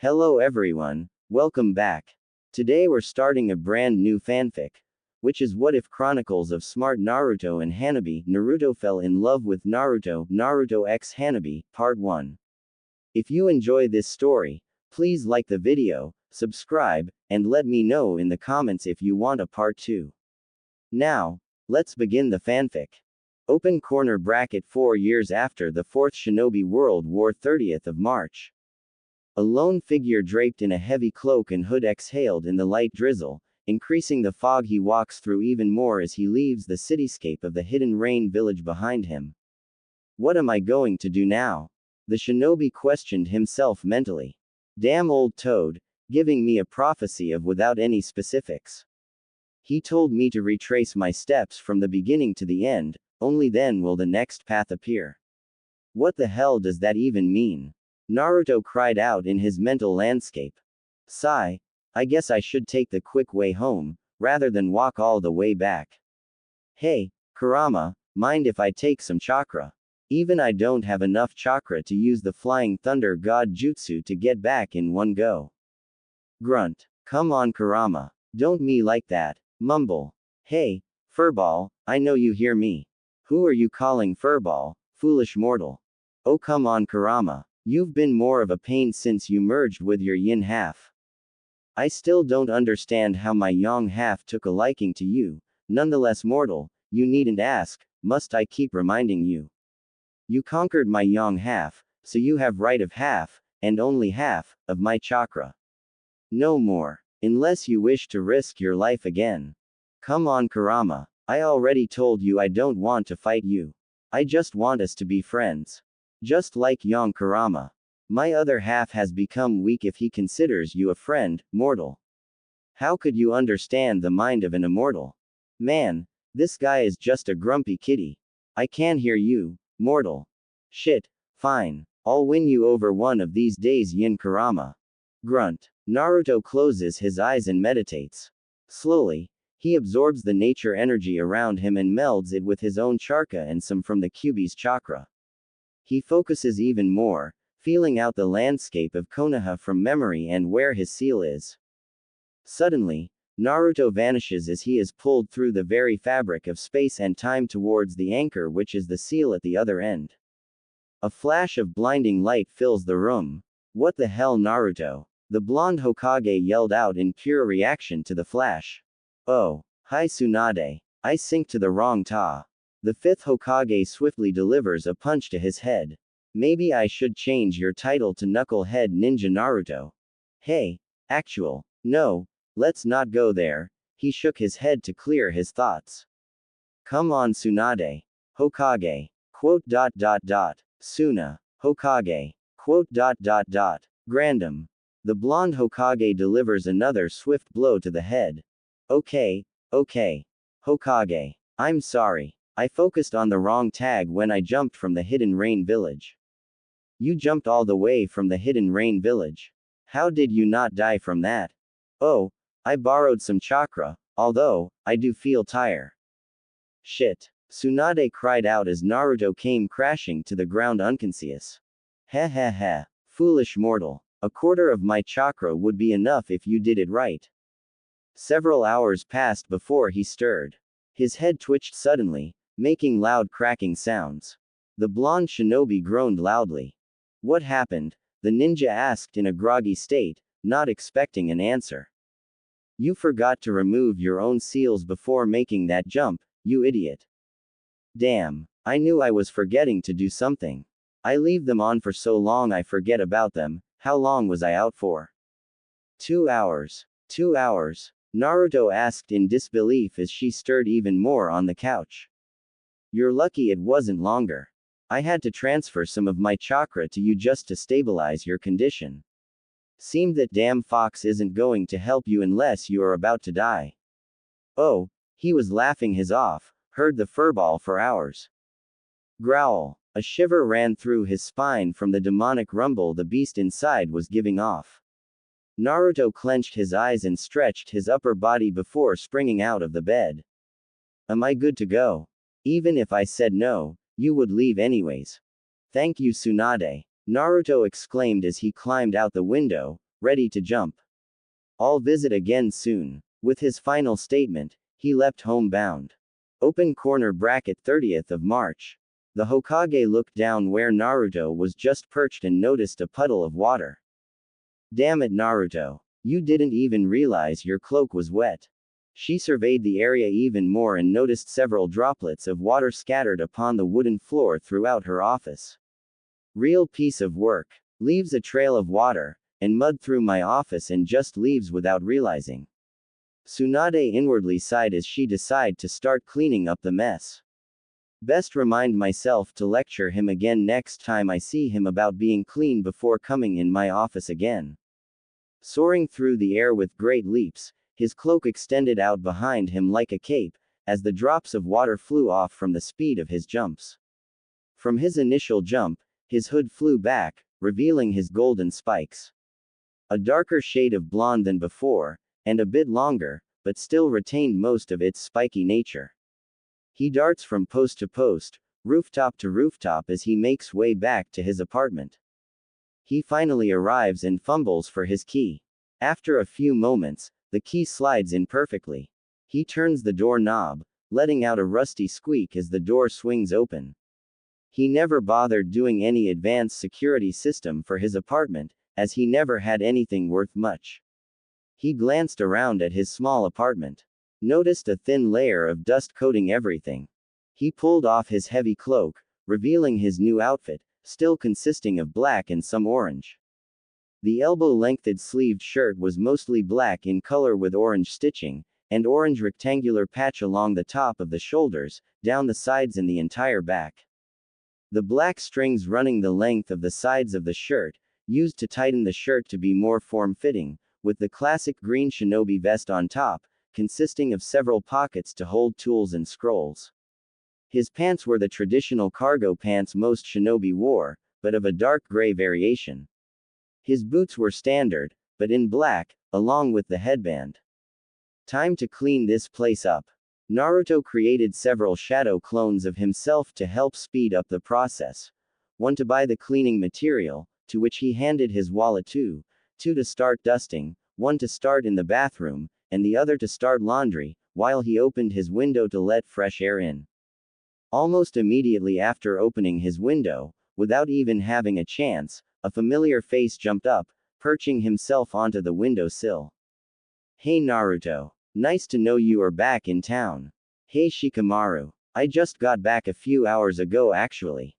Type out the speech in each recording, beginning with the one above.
Hello everyone, welcome back. Today we're starting a brand new fanfic, which is What If Chronicles of Smart Naruto and Hanabi, Naruto fell in love with Naruto, Naruto x Hanabi, Part 1. If you enjoy this story, please like the video, subscribe, and let me know in the comments if you want a part 2. Now, let's begin the fanfic. Open corner bracket 4 years after the 4th Shinobi World War 30th of March. A lone figure draped in a heavy cloak and hood exhaled in the light drizzle, increasing the fog he walks through even more as he leaves the cityscape of the hidden rain village behind him. What am I going to do now? The shinobi questioned himself mentally. Damn old toad, giving me a prophecy of without any specifics. He told me to retrace my steps from the beginning to the end, only then will the next path appear. What the hell does that even mean? Naruto cried out in his mental landscape. Sigh. I guess I should take the quick way home, rather than walk all the way back. Hey, Kurama, mind if I take some chakra? Even I don't have enough chakra to use the flying thunder god jutsu to get back in one go. Grunt. Come on Kurama. Don't me like that. Mumble. Hey, Furball, I know you hear me. Who are you calling Furball, foolish mortal? Oh come on Kurama. You've been more of a pain since you merged with your yin half. I still don't understand how my yang half took a liking to you. Nonetheless mortal, you needn't ask, must I keep reminding you? You conquered my yang half, so you have right of half, and only half, of my chakra. No more. Unless you wish to risk your life again. Come on Kurama, I already told you I don't want to fight you. I just want us to be friends. Just like young Kurama. My other half has become weak if he considers you a friend, mortal. How could you understand the mind of an immortal? Man, this guy is just a grumpy kitty. I can hear you, mortal. Shit, fine. I'll win you over one of these days Yin Kurama. Grunt. Naruto closes his eyes and meditates. Slowly, he absorbs the nature energy around him and melds it with his own chakra and some from the Kyuubi's chakra. He focuses even more, feeling out the landscape of Konoha from memory and where his seal is. Suddenly, Naruto vanishes as he is pulled through the very fabric of space and time towards the anchor which is the seal at the other end. A flash of blinding light fills the room. What the hell Naruto? The blonde Hokage yelled out in pure reaction to the flash. Oh, hi Tsunade. I sink to the wrong ta. The 5th Hokage swiftly delivers a punch to his head. Maybe I should change your title to Knucklehead Ninja Naruto. Hey, actual. No, let's not go there. He shook his head to clear his thoughts. Come on Tsunade. Hokage. Suna. Hokage. Grandam. The blonde Hokage delivers another swift blow to the head. Okay. Hokage. I'm sorry. I focused on the wrong tag when I jumped from the hidden rain village. You jumped all the way from the hidden rain village. How did you not die from that? Oh, I borrowed some chakra, although, I do feel tired. Shit. Tsunade cried out as Naruto came crashing to the ground unconscious. Heh. Foolish mortal. A quarter of my chakra would be enough if you did it right. Several hours passed before he stirred. His head twitched suddenly, making loud cracking sounds. The blonde shinobi groaned loudly. What happened? The ninja asked in a groggy state, not expecting an answer. You forgot to remove your own seals before making that jump, you idiot. Damn, I knew I was forgetting to do something. I leave them on for so long I forget about them. How long was I out for? 2 hours. 2 hours? Naruto asked in disbelief as she stirred even more on the couch. You're lucky it wasn't longer. I had to transfer some of my chakra to you just to stabilize your condition. Seemed that damn fox isn't going to help you unless you are about to die. Oh, he was laughing his off, heard the furball for hours. Growl. A shiver ran through his spine from the demonic rumble the beast inside was giving off. Naruto clenched his eyes and stretched his upper body before springing out of the bed. Am I good to go? Even if I said no, you would leave anyways. Thank you Tsunade. Naruto exclaimed as he climbed out the window, ready to jump. I'll visit again soon. With his final statement, he leapt homebound. Open corner bracket 30th of March. The Hokage looked down where Naruto was just perched and noticed a puddle of water. Damn it, Naruto. You didn't even realize your cloak was wet. She surveyed the area even more and noticed several droplets of water scattered upon the wooden floor throughout her office. Real piece of work. Leaves a trail of water and mud through my office and just leaves without realizing. Tsunade inwardly sighed as she decided to start cleaning up the mess. Best remind myself to lecture him again next time I see him about being clean before coming in my office again. Soaring through the air with great leaps, his cloak extended out behind him like a cape, as the drops of water flew off from the speed of his jumps. From his initial jump, his hood flew back, revealing his golden spikes. A darker shade of blonde than before, and a bit longer, but still retained most of its spiky nature. He darts from post to post, rooftop to rooftop as he makes way back to his apartment. He finally arrives and fumbles for his key. After a few moments, the key slides in perfectly. He turns the door knob, letting out a rusty squeak as the door swings open. He never bothered doing any advanced security system for his apartment, as he never had anything worth much. He glanced around at his small apartment. Noticed a thin layer of dust coating everything. He pulled off his heavy cloak, revealing his new outfit, still consisting of black and some orange. The elbow-lengthed sleeved shirt was mostly black in color with orange stitching, and orange rectangular patch along the top of the shoulders, down the sides and the entire back. The black strings running the length of the sides of the shirt, used to tighten the shirt to be more form-fitting, with the classic green shinobi vest on top, consisting of several pockets to hold tools and scrolls. His pants were the traditional cargo pants most shinobi wore, but of a dark gray variation. His boots were standard, but in black, along with the headband. Time to clean this place up. Naruto created several shadow clones of himself to help speed up the process. One to buy the cleaning material, to which he handed his wallet two to start dusting, one to start in the bathroom, and the other to start laundry, while he opened his window to let fresh air in. Almost immediately after opening his window, without even having a chance, a familiar face jumped up, perching himself onto the windowsill. Hey Naruto. Nice to know you are back in town. Hey Shikamaru. I just got back a few hours ago actually.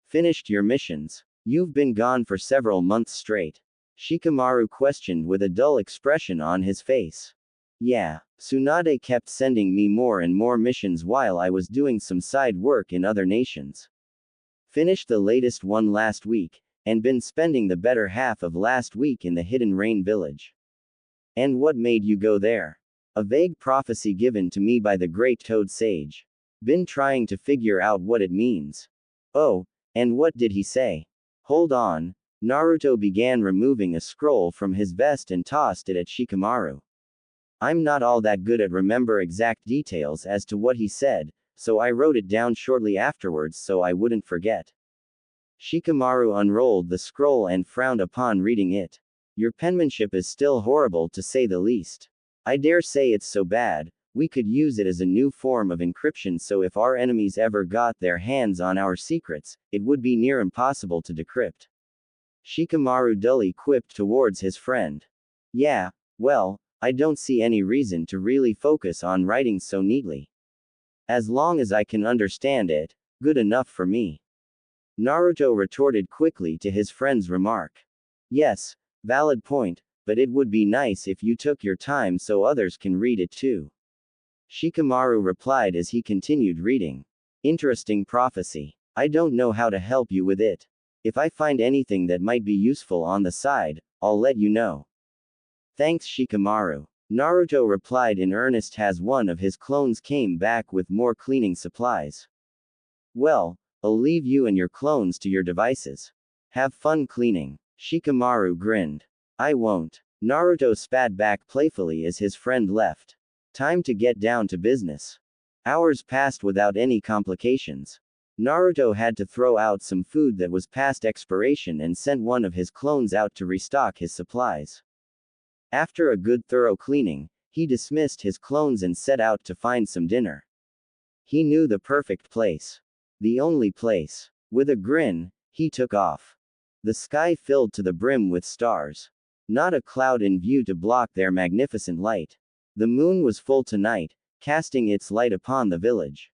Finished your missions? You've been gone for several months straight. Shikamaru questioned with a dull expression on his face. Yeah, Tsunade kept sending me more and more missions while I was doing some side work in other nations. Finished the latest one last week, and been spending the better half of last week in the Hidden Rain village. And what made you go there? A vague prophecy given to me by the great Toad Sage. Been trying to figure out what it means. Oh, and what did he say? Hold on. Naruto began removing a scroll from his vest and tossed it at Shikamaru. I'm not all that good at remember exact details as to what he said, so I wrote it down shortly afterwards so I wouldn't forget. Shikamaru unrolled the scroll and frowned upon reading it. Your penmanship is still horrible to say the least. I dare say it's so bad, we could use it as a new form of encryption so if our enemies ever got their hands on our secrets, it would be near impossible to decrypt. Shikamaru dully quipped towards his friend. Yeah, well, I don't see any reason to really focus on writing so neatly. As long as I can understand it, good enough for me. Naruto retorted quickly to his friend's remark. Yes, valid point, but it would be nice if you took your time so others can read it too. Shikamaru replied as he continued reading. Interesting prophecy. I don't know how to help you with it. If I find anything that might be useful on the side, I'll let you know. Thanks Shikamaru. Naruto replied in earnest as one of his clones came back with more cleaning supplies. Well, I'll leave you and your clones to your devices. Have fun cleaning. Shikamaru grinned. I won't. Naruto spat back playfully as his friend left. Time to get down to business. Hours passed without any complications. Naruto had to throw out some food that was past expiration and sent one of his clones out to restock his supplies. After a good thorough cleaning, he dismissed his clones and set out to find some dinner. He knew the perfect place. The only place. With a grin, he took off. The sky filled to the brim with stars. Not a cloud in view to block their magnificent light. The moon was full tonight, casting its light upon the village.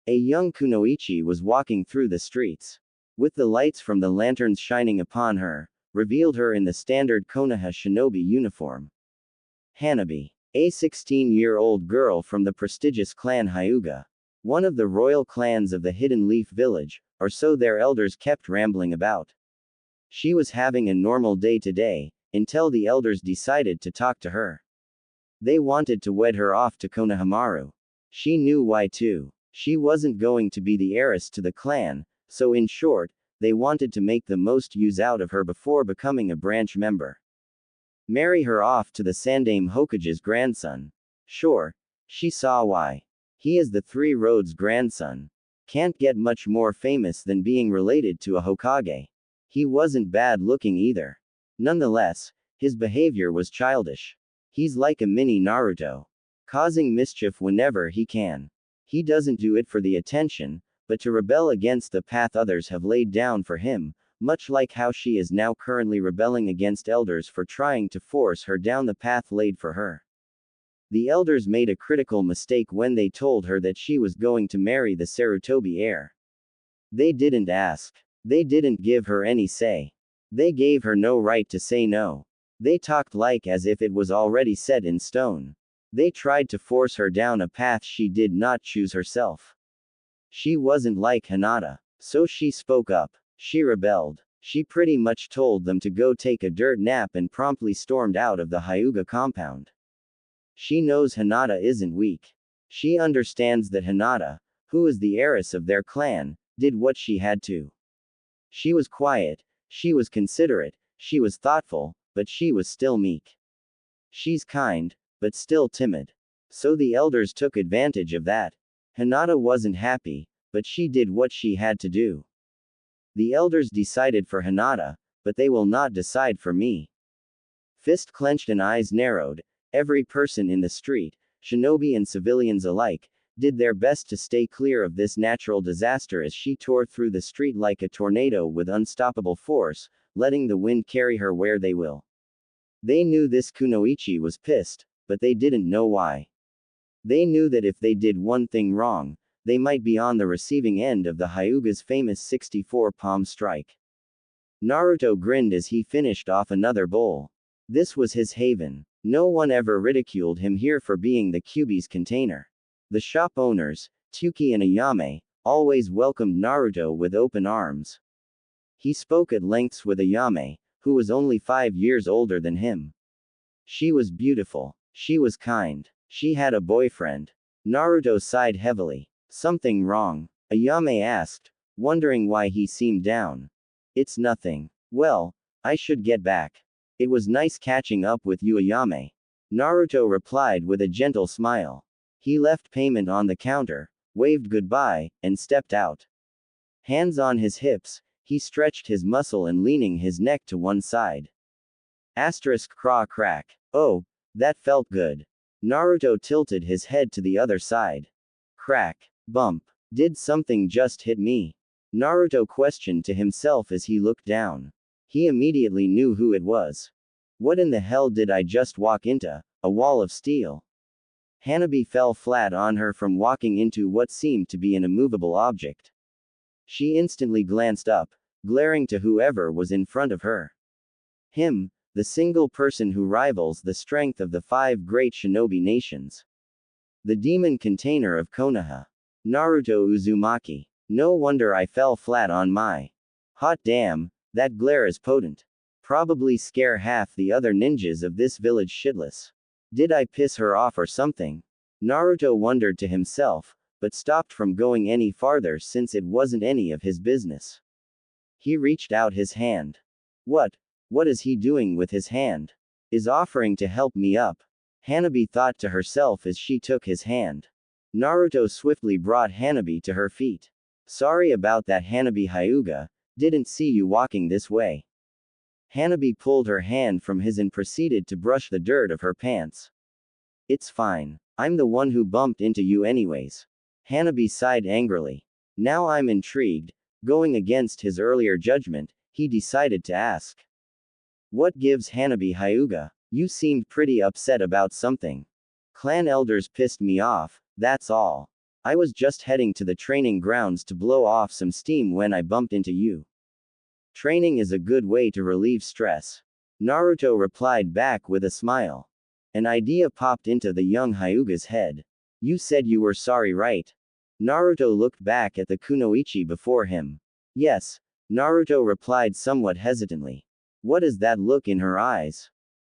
A young kunoichi was walking through the streets. With the lights from the lanterns shining upon her, revealed her in the standard Konoha shinobi uniform. Hanabi. A 16-year-old girl from the prestigious clan Hyuga. One of the royal clans of the Hidden Leaf Village, or so their elders kept rambling about. She was having a normal day today, until the elders decided to talk to her. They wanted to wed her off to Konohamaru. She knew why too. She wasn't going to be the heiress to the clan, so in short, they wanted to make the most use out of her before becoming a branch member. Marry her off to the Sandaime Hokage's grandson. Sure, she saw why. He is the Three Roads' grandson. Can't get much more famous than being related to a Hokage. He wasn't bad looking either. Nonetheless, his behavior was childish. He's like a mini Naruto. Causing mischief whenever he can. He doesn't do it for the attention, but to rebel against the path others have laid down for him, much like how she is now currently rebelling against elders for trying to force her down the path laid for her. The elders made a critical mistake when they told her that she was going to marry the Sarutobi heir. They didn't ask. They didn't give her any say. They gave her no right to say no. They talked like as if it was already set in stone. They tried to force her down a path she did not choose herself. She wasn't like Hinata. So she spoke up. She rebelled. She pretty much told them to go take a dirt nap and promptly stormed out of the Hyuga compound. She knows Hinata isn't weak. She understands that Hinata, who is the heiress of their clan, did what she had to. She was quiet, she was considerate, she was thoughtful, but she was still meek. She's kind, but still timid. So the elders took advantage of that. Hinata wasn't happy, but she did what she had to do. The elders decided for Hinata, but they will not decide for me. Fist clenched and eyes narrowed, every person in the street, shinobi and civilians alike, did their best to stay clear of this natural disaster as she tore through the street like a tornado with unstoppable force, letting the wind carry her where they will. They knew this kunoichi was pissed, but they didn't know why. They knew that if they did one thing wrong, they might be on the receiving end of the Hyuga's famous 64 palm strike. Naruto grinned as he finished off another bowl. This was his haven. No one ever ridiculed him here for being the Kyuubi's container. The shop owners, Tsuki and Ayame, always welcomed Naruto with open arms. He spoke at lengths with Ayame, who was only 5 years older than him. She was beautiful. She was kind. She had a boyfriend. Naruto sighed heavily. Something wrong? Ayame asked, wondering why he seemed down. It's nothing. Well, I should get back. It was nice catching up with you, Ayame. Naruto replied with a gentle smile. He left payment on the counter, waved goodbye, and stepped out. Hands on his hips, he stretched his muscle and leaning his neck to one side. Asterisk craw crack. Oh, that felt good. Naruto tilted his head to the other side. Crack. Bump. Did something just hit me? Naruto questioned to himself as he looked down. He immediately knew who it was. What in the hell did I just walk into? A wall of steel. Hanabi fell flat on her from walking into what seemed to be an immovable object. She instantly glanced up, glaring to whoever was in front of her. Him, the single person who rivals the strength of the 5 great shinobi nations. The demon container of Konoha. Naruto Uzumaki. No wonder I fell flat on my. Hot damn, that glare is potent. Probably scare half the other ninjas of this village shitless. Did I piss her off or something? Naruto wondered to himself, but stopped from going any farther since it wasn't any of his business. He reached out his hand. What is he doing with his hand? Is offering to help me up? Hanabi thought to herself as she took his hand. Naruto swiftly brought Hanabi to her feet. Sorry about that, Hanabi Hyuga, didn't see you walking this way. Hanabi pulled her hand from his and proceeded to brush the dirt of her pants. It's fine. I'm the one who bumped into you anyways. Hanabi sighed angrily. Now I'm intrigued. Going against his earlier judgment, he decided to ask. What gives Hanabi Hyuga? You seemed pretty upset about something. Clan elders pissed me off, that's all. I was just heading to the training grounds to blow off some steam when I bumped into you. Training is a good way to relieve stress. Naruto replied back with a smile. An idea popped into the young Hyuga's head. You said you were sorry, right? Naruto looked back at the kunoichi before him. Yes, Naruto replied somewhat hesitantly. What is that look in her eyes?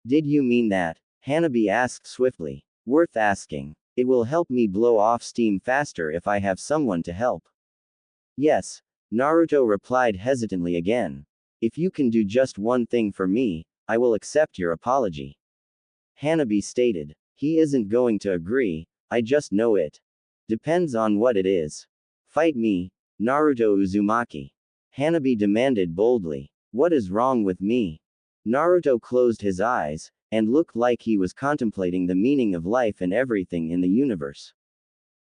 Did you mean that? Hanabi asked swiftly. Worth asking. It will help me blow off steam faster if I have someone to help. Yes, Naruto replied hesitantly again. If you can do just one thing for me, I will accept your apology. Hanabi stated. He isn't going to agree, I just know it. Depends on what it is. Fight me, Naruto Uzumaki. Hanabi demanded boldly. What is wrong with me? Naruto closed his eyes, and looked like he was contemplating the meaning of life and everything in the universe.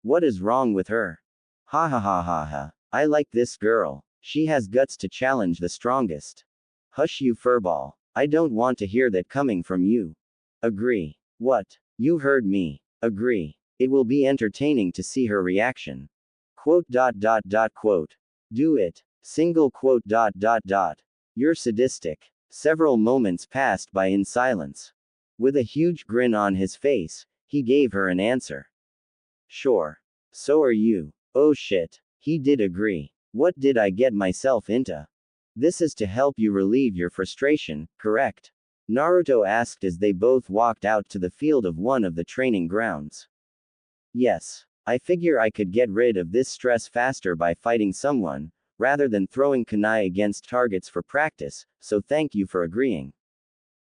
What is wrong with her? Ha ha ha ha ha. I like this girl. She has guts to challenge the strongest. Hush you furball. I don't want to hear that coming from you. Agree. What? You heard me. Agree. It will be entertaining to see her reaction. Quote. Do it. Single quote. You're sadistic. Several moments passed by in silence. With a huge grin on his face, he gave her an answer. Sure. So are you. Oh shit. He did agree. What did I get myself into? This is to help you relieve your frustration, correct? Naruto asked as they both walked out to the field of one of the training grounds. Yes. I figure I could get rid of this stress faster by fighting someone, rather than throwing kunai against targets for practice, so thank you for agreeing.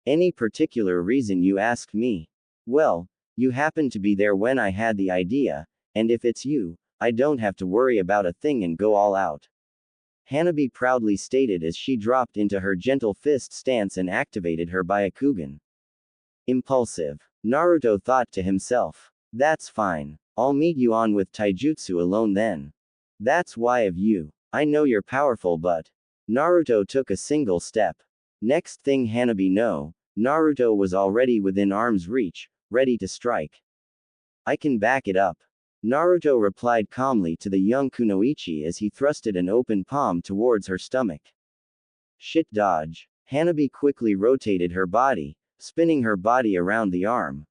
Any particular reason you asked me? Well, you happened to be there when I had the idea, and if it's you, I don't have to worry about a thing and go all out. Hanabi proudly stated as she dropped into her gentle fist stance and activated her Byakugan. Impulsive. Naruto thought to himself. That's fine. I'll meet you on with taijutsu alone then. That's why of you. I know you're powerful but. Naruto took a single step. Next thing Hanabi know, Naruto was already within arm's reach, ready to strike. I can back it up. Naruto replied calmly to the young kunoichi as he thrusted an open palm towards her stomach. Shit dodge. Hanabi quickly rotated her body, spinning her body around the arm.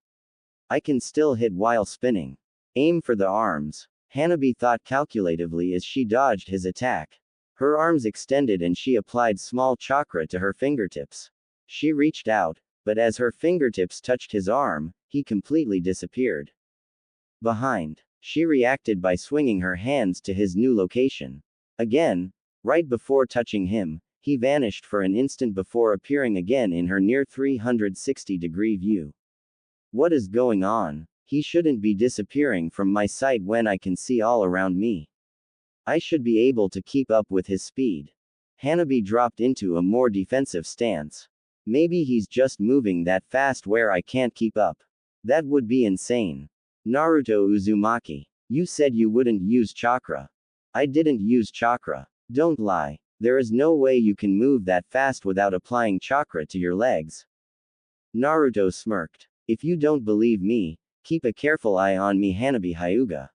I can still hit while spinning. Aim for the arms. Hanabi thought calculatively as she dodged his attack. Her arms extended and she applied small chakra to her fingertips. She reached out, but as her fingertips touched his arm, he completely disappeared. Behind. She reacted by swinging her hands to his new location. Again, right before touching him, he vanished for an instant before appearing again in her near 360-degree view. What is going on? He shouldn't be disappearing from my sight when I can see all around me. I should be able to keep up with his speed. Hanabi dropped into a more defensive stance. Maybe he's just moving that fast where I can't keep up. That would be insane. Naruto Uzumaki. You said you wouldn't use chakra. I didn't use chakra. Don't lie. There is no way you can move that fast without applying chakra to your legs. Naruto smirked. If you don't believe me, keep a careful eye on me, Hanabi Hyuga.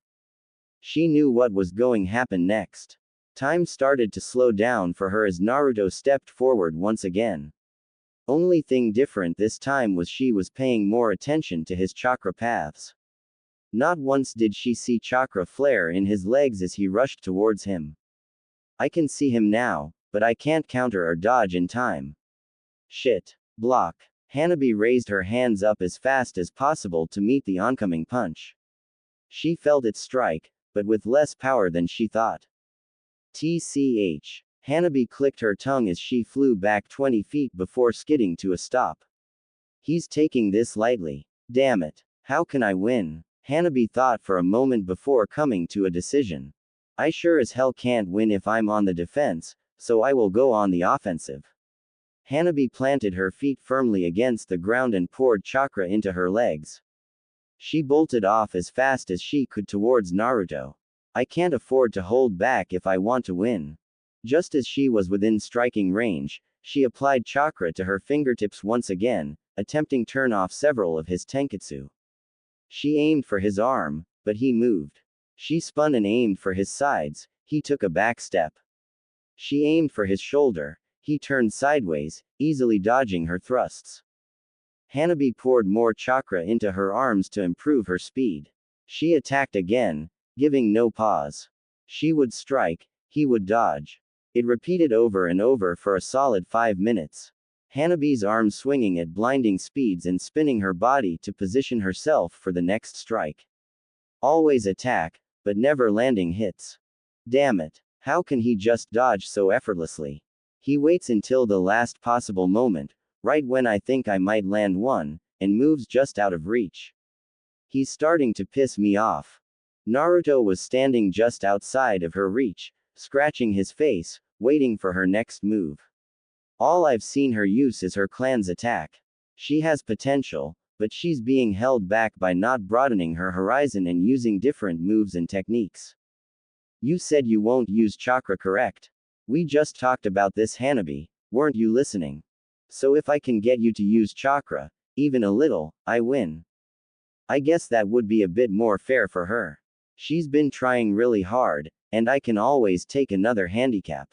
She knew what was going to happen next. Time started to slow down for her as Naruto stepped forward once again. Only thing different this time was she was paying more attention to his chakra paths. Not once did she see chakra flare in his legs as he rushed towards him. I can see him now, but I can't counter or dodge in time. Shit. Block. Hanabi raised her hands up as fast as possible to meet the oncoming punch. She felt it strike, but with less power than she thought. TCH. Hanabi clicked her tongue as she flew back 20 feet before skidding to a stop. He's taking this lightly. Damn it. How can I win? Hanabi thought for a moment before coming to a decision. I sure as hell can't win if I'm on the defense, so I will go on the offensive. Hanabi planted her feet firmly against the ground and poured chakra into her legs. She bolted off as fast as she could towards Naruto. I can't afford to hold back if I want to win. Just as she was within striking range, she applied chakra to her fingertips once again, attempting to turn off several of his tenketsu. She aimed for his arm, but he moved. She spun and aimed for his sides, he took a back step. She aimed for his shoulder, he turned sideways, easily dodging her thrusts. Hanabi poured more chakra into her arms to improve her speed. She attacked again, giving no pause. She would strike, he would dodge. It repeated over and over for a solid 5 minutes. Hanabi's arms swinging at blinding speeds and spinning her body to position herself for the next strike. Always attack, but never landing hits. Damn it. How can he just dodge so effortlessly? He waits until the last possible moment, right when I think I might land one, and moves just out of reach. He's starting to piss me off. Naruto was standing just outside of her reach, scratching his face, waiting for her next move. All I've seen her use is her clan's attack. She has potential, but she's being held back by not broadening her horizon and using different moves and techniques. You said you won't use chakra, correct? We just talked about this, Hanabi, weren't you listening? So if I can get you to use chakra, even a little, I win. I guess that would be a bit more fair for her. She's been trying really hard, and I can always take another handicap.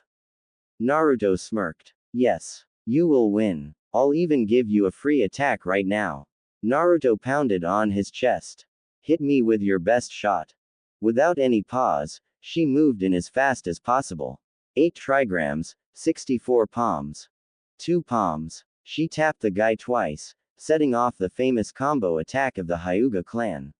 Naruto smirked. Yes. You will win. I'll even give you a free attack right now. Naruto pounded on his chest. Hit me with your best shot. Without any pause, she moved in as fast as possible. 8 trigrams, 64 palms. 2 palms. She tapped the guy twice, setting off the famous combo attack of the Hyuga clan.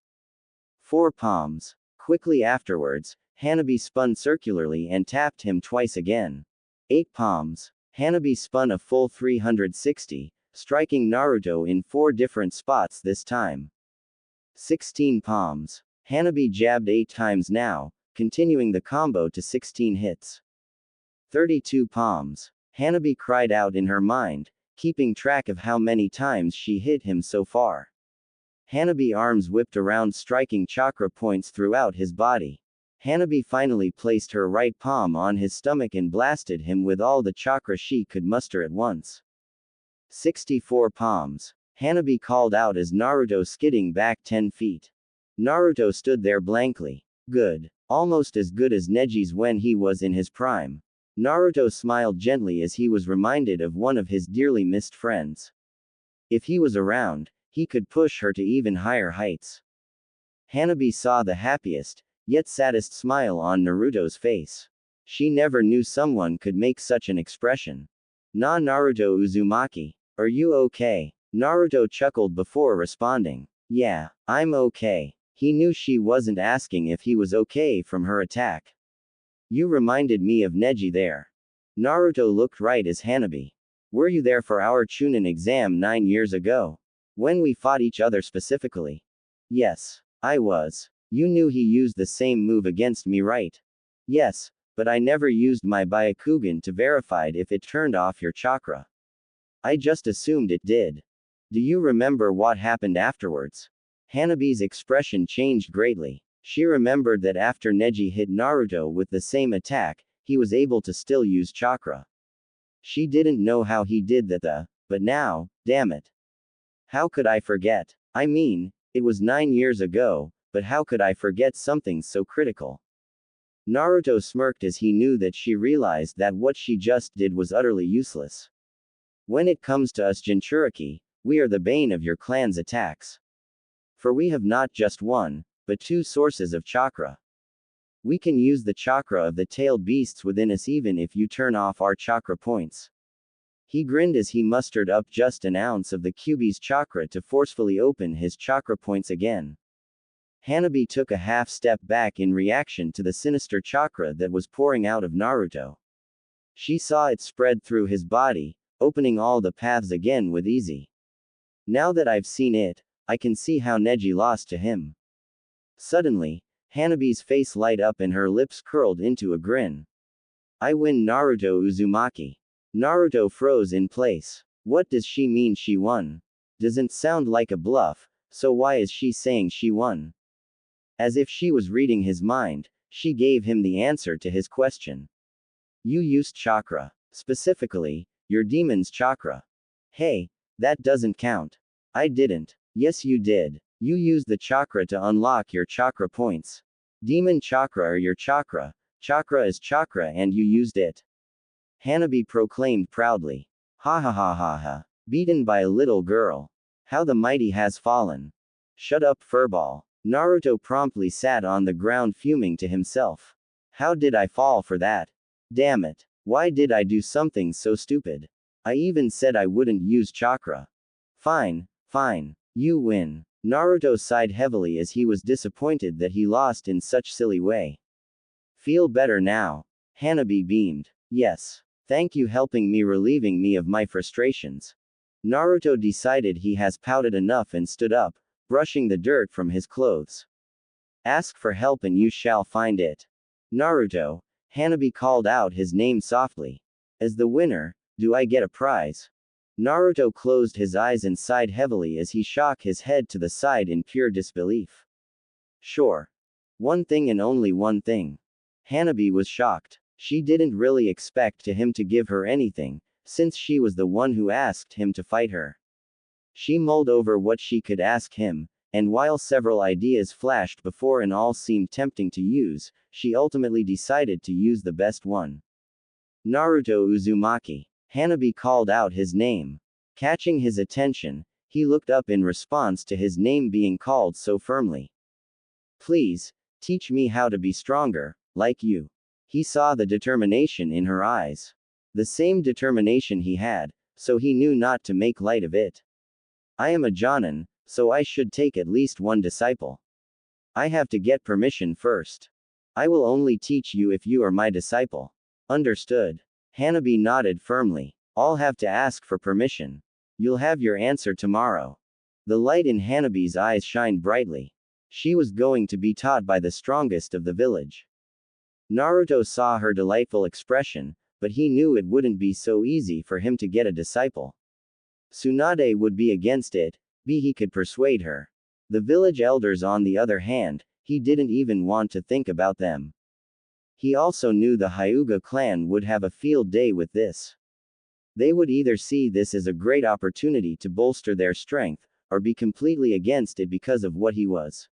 4 palms. Quickly afterwards, Hanabi spun circularly and tapped him twice again. 8 palms. Hanabi spun a full 360, striking Naruto in 4 different spots this time. 16 palms. Hanabi jabbed 8 times now, continuing the combo to 16 hits. 32 palms. Hanabi cried out in her mind, keeping track of how many times she hit him so far. Hanabi arms whipped around, striking chakra points throughout his body. Hanabi finally placed her right palm on his stomach and blasted him with all the chakra she could muster at once. 64 palms. Hanabi called out as Naruto skidding back 10 feet. Naruto stood there blankly. Good. Almost as good as Neji's when he was in his prime. Naruto smiled gently as he was reminded of one of his dearly missed friends. If he was around, he could push her to even higher heights. Hanabi saw the happiest, yet saddest smile on Naruto's face. She never knew someone could make such an expression. Na Naruto Uzumaki. Are you okay? Naruto chuckled before responding. Yeah, I'm okay. He knew she wasn't asking if he was okay from her attack. You reminded me of Neji there. Naruto looked right as Hanabi. Were you there for our Chunin exam 9 years ago? When we fought each other specifically? Yes, I was. You knew he used the same move against me, right? Yes, but I never used my Byakugan to verify if it turned off your chakra. I just assumed it did. Do you remember what happened afterwards? Hanabi's expression changed greatly. She remembered that after Neji hit Naruto with the same attack, he was able to still use chakra. She didn't know how he did that but now, damn it. How could I forget? I mean, it was 9 years ago, but how could I forget something so critical? Naruto smirked as he knew that she realized that what she just did was utterly useless. When it comes to us Jinchuriki, we are the bane of your clan's attacks. For we have not just one, but 2 sources of chakra. We can use the chakra of the tailed beasts within us even if you turn off our chakra points. He grinned as he mustered up just an ounce of the Kyuubi's chakra to forcefully open his chakra points again. Hanabi took a half step back in reaction to the sinister chakra that was pouring out of Naruto. She saw it spread through his body, opening all the paths again with ease. Now that I've seen it, I can see how Neji lost to him. Suddenly, Hanabi's face light up and her lips curled into a grin. I win Naruto Uzumaki. Naruto froze in place. What does she mean she won? Doesn't sound like a bluff, so why is she saying she won? As if she was reading his mind, she gave him the answer to his question. You used chakra. Specifically, your demon's chakra. Hey, that doesn't count. I didn't. Yes, you did. You used the chakra to unlock your chakra points. Demon chakra or your chakra. Chakra is chakra and you used it. Hanabi proclaimed proudly. Ha ha ha ha ha. Beaten by a little girl. How the mighty has fallen. Shut up, furball. Naruto promptly sat on the ground fuming to himself. How did I fall for that? Damn it. Why did I do something so stupid? I even said I wouldn't use chakra. Fine, fine. You win. Naruto sighed heavily as he was disappointed that he lost in such silly way. Feel better now? Hanabi beamed. Yes. Thank you helping me relieving me of my frustrations. Naruto decided he has pouted enough and stood up, brushing the dirt from his clothes. Ask for help and you shall find it. Naruto, Hanabi called out his name softly. As the winner, do I get a prize? Naruto closed his eyes and sighed heavily as he shook his head to the side in pure disbelief. Sure. One thing and only one thing. Hanabi was shocked. She didn't really expect him to give her anything, since she was the one who asked him to fight her. She mulled over what she could ask him, and while several ideas flashed before and all seemed tempting to use, she ultimately decided to use the best one. Naruto Uzumaki. Hanabi called out his name. Catching his attention, he looked up in response to his name being called so firmly. Please, teach me how to be stronger, like you. He saw the determination in her eyes. The same determination he had, so he knew not to make light of it. I am a Jonin, so I should take at least one disciple. I have to get permission first. I will only teach you if you are my disciple. Understood. Hanabi nodded firmly. I'll have to ask for permission. You'll have your answer tomorrow. The light in Hanabi's eyes shined brightly. She was going to be taught by the strongest of the village. Naruto saw her delightful expression, but he knew it wouldn't be so easy for him to get a disciple. Tsunade would be against it, but he could persuade her. The village elders on the other hand, he didn't even want to think about them. He also knew the Hyuga clan would have a field day with this. They would either see this as a great opportunity to bolster their strength, or be completely against it because of what he was.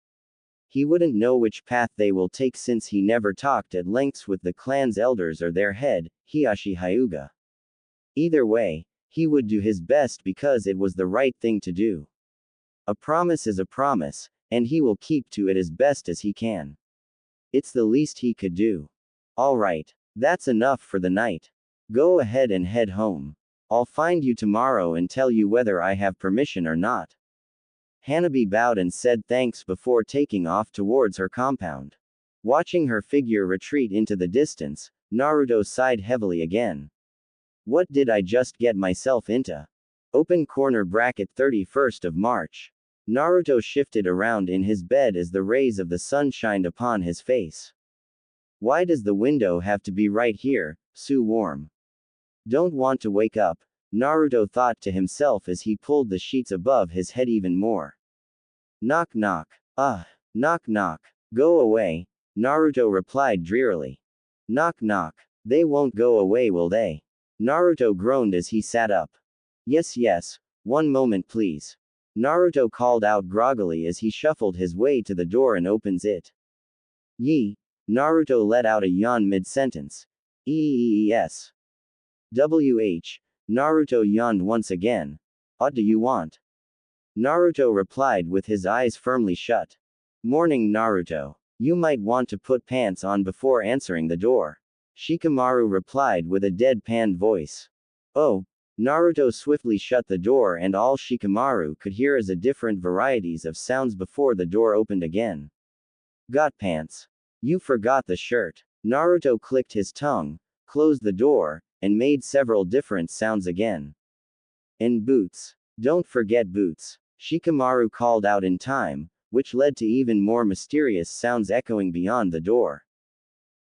He wouldn't know which path they will take since he never talked at lengths with the clan's elders or their head, Hiashi Hyuga. Either way, he would do his best because it was the right thing to do. A promise is a promise, and he will keep to it as best as he can. It's the least he could do. Alright, that's enough for the night. Go ahead and head home. I'll find you tomorrow and tell you whether I have permission or not. Hanabi bowed and said thanks before taking off towards her compound. Watching her figure retreat into the distance, Naruto sighed heavily again. What did I just get myself into? Open corner bracket 31st of March. Naruto shifted around in his bed as the rays of the sun shined upon his face. Why does the window have to be right here, so warm? Don't want to wake up, Naruto thought to himself as he pulled the sheets above his head even more. Knock knock. Knock knock. Go away, Naruto replied drearily. Knock knock. They won't go away, will they? Naruto groaned as he sat up. Yes, yes, one moment please. Naruto called out groggily as he shuffled his way to the door and opens it. Yee. Naruto let out a yawn mid-sentence. Yes. Naruto yawned once again. What do you want? Naruto replied with his eyes firmly shut. Morning, Naruto. You might want to put pants on before answering the door. Shikamaru replied with a deadpan voice. Oh. Naruto swiftly shut the door and all Shikamaru could hear is a different varieties of sounds before the door opened again. Got pants. You forgot the shirt. Naruto clicked his tongue, closed the door, and made several different sounds again. And boots. Don't forget boots. Shikamaru called out in time, which led to even more mysterious sounds echoing beyond the door.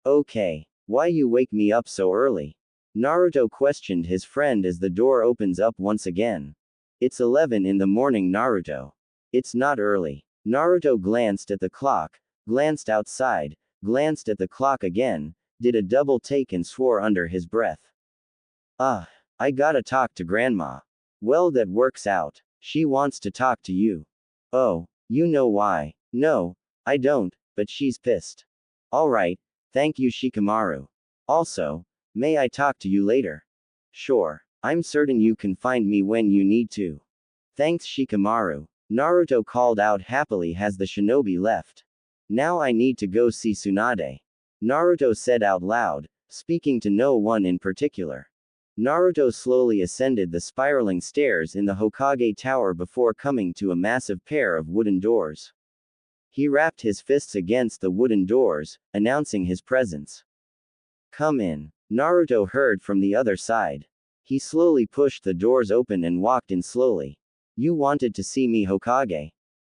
Okay. Why you wake me up so early? Naruto questioned his friend as the door opens up once again. It's 11 in the morning, Naruto. It's not early. Naruto glanced at the clock, glanced outside, glanced at the clock again, did a double take and swore under his breath. I gotta talk to Grandma. Well, that works out. She wants to talk to you. Oh, you know why? No, I don't, but she's pissed. Alright, thank you, Shikamaru. Also, may I talk to you later? Sure. I'm certain you can find me when you need to. Thanks, Shikamaru. Naruto called out happily as the shinobi left. Now I need to go see Tsunade. Naruto said out loud, speaking to no one in particular. Naruto slowly ascended the spiraling stairs in the Hokage Tower before coming to a massive pair of wooden doors. He rapped his fists against the wooden doors, announcing his presence. Come in. Naruto heard from the other side. He slowly pushed the doors open and walked in slowly. You wanted to see me, Hokage?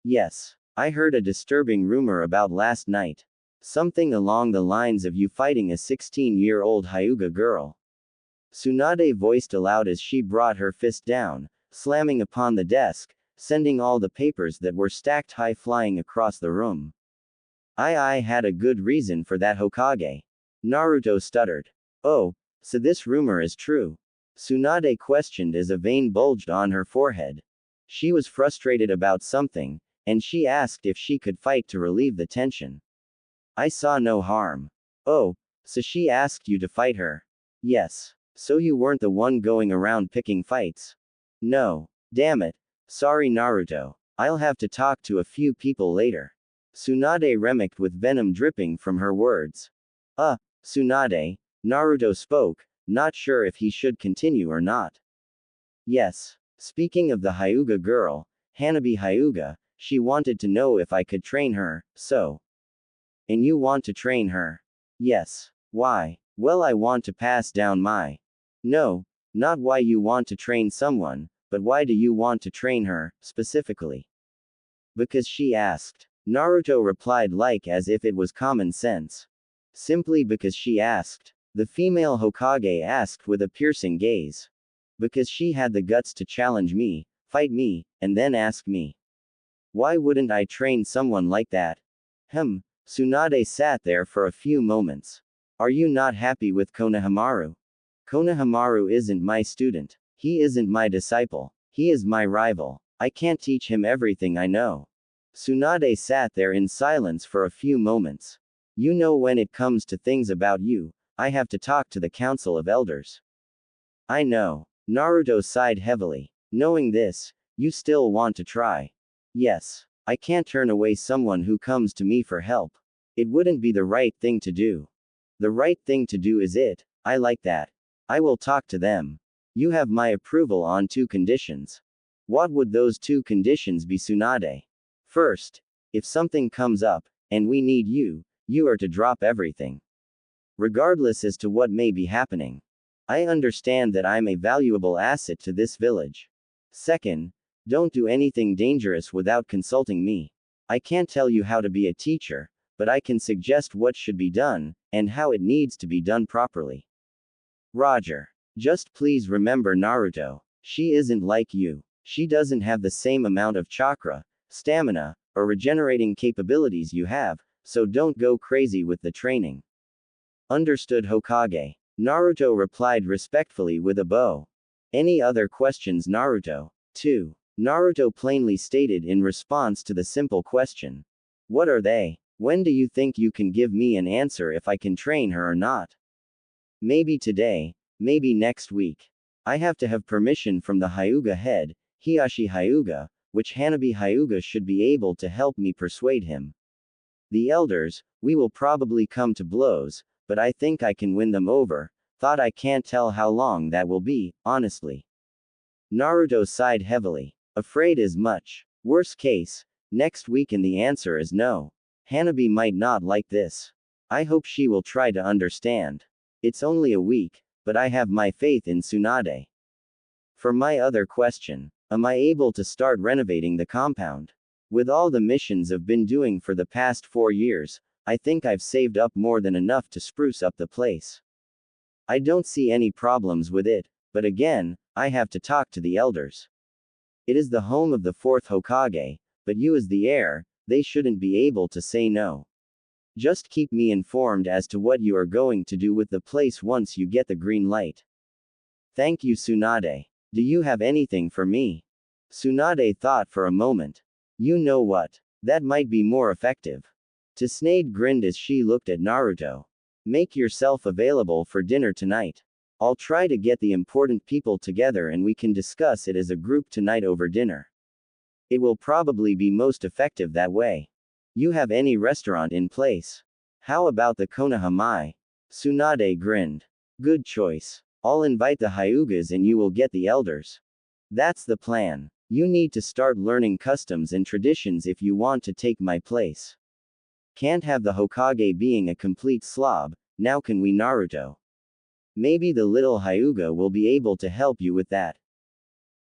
Yes. I heard a disturbing rumor about last night. Something along the lines of you fighting a 16-year-old Hyuga girl. Tsunade voiced aloud as she brought her fist down, slamming upon the desk, sending all the papers that were stacked high flying across the room. I had a good reason for that, Hokage. Naruto stuttered. Oh, so this rumor is true? Tsunade questioned as a vein bulged on her forehead. She was frustrated about something, and she asked if she could fight to relieve the tension. I saw no harm. Oh, so she asked you to fight her? Yes. So you weren't the one going around picking fights? No. Damn it. Sorry, Naruto. I'll have to talk to a few people later. Tsunade remarked with venom dripping from her words. Tsunade, Naruto spoke, not sure if he should continue or not. Yes. Speaking of the Hyuga girl, Hanabi Hyuga, she wanted to know if I could train her, so. And you want to train her? Yes. Why? Well, I want to pass down my. No, not why you want to train someone, but why do you want to train her, specifically? Because she asked. Naruto replied like as if it was common sense. Simply because she asked. The female Hokage asked with a piercing gaze. Because she had the guts to challenge me, fight me, and then ask me. Why wouldn't I train someone like that? Tsunade sat there for a few moments. Are you not happy with Konohamaru? Konohamaru isn't my student. He isn't my disciple. He is my rival. I can't teach him everything I know. Tsunade sat there in silence for a few moments. You know, when it comes to things about you, I have to talk to the Council of Elders. I know. Naruto sighed heavily. Knowing this, you still want to try. Yes. I can't turn away someone who comes to me for help. It wouldn't be the right thing to do. The right thing to do is it. I like that. I will talk to them. You have my approval on 2 conditions. What would those 2 conditions be, Tsunade? First, if something comes up, and we need you, you are to drop everything. Regardless as to what may be happening. I understand that I'm a valuable asset to this village. Second, don't do anything dangerous without consulting me. I can't tell you how to be a teacher, but I can suggest what should be done, and how it needs to be done properly. Roger. Just please remember, Naruto. She isn't like you. She doesn't have the same amount of chakra, stamina, or regenerating capabilities you have, so don't go crazy with the training. Understood, Hokage. Naruto replied respectfully with a bow. Any other questions, Naruto? 2. Naruto plainly stated in response to the simple question. What are they? When do you think you can give me an answer if I can train her or not? Maybe today, maybe next week. I have to have permission from the Hyuga head, Hiashi Hyuga, which Hanabi Hyuga should be able to help me persuade him. The elders, we will probably come to blows, but I think I can win them over. Thought I can't tell how long that will be, honestly. Naruto sighed heavily. Afraid as much. Worst case, next week, and the answer is no. Hanabi might not like this. I hope she will try to understand. It's only a week, but I have my faith in Tsunade. For my other question, am I able to start renovating the compound? With all the missions I've been doing for the past 4 years, I think I've saved up more than enough to spruce up the place. I don't see any problems with it, but again, I have to talk to the elders. It is the home of the fourth Hokage, but you as the heir, they shouldn't be able to say no. Just keep me informed as to what you are going to do with the place once you get the green light. Thank you, Tsunade. Do you have anything for me? Tsunade thought for a moment. You know what? That might be more effective. Tsunade grinned as she looked at Naruto. Make yourself available for dinner tonight. I'll try to get the important people together and we can discuss it as a group tonight over dinner. It will probably be most effective that way. You have any restaurant in place? How about the Konohamae? Tsunade grinned. Good choice. I'll invite the Hyugas and you will get the elders. That's the plan. You need to start learning customs and traditions if you want to take my place. Can't have the Hokage being a complete slob, now can we, Naruto? Maybe the little Hyuga will be able to help you with that.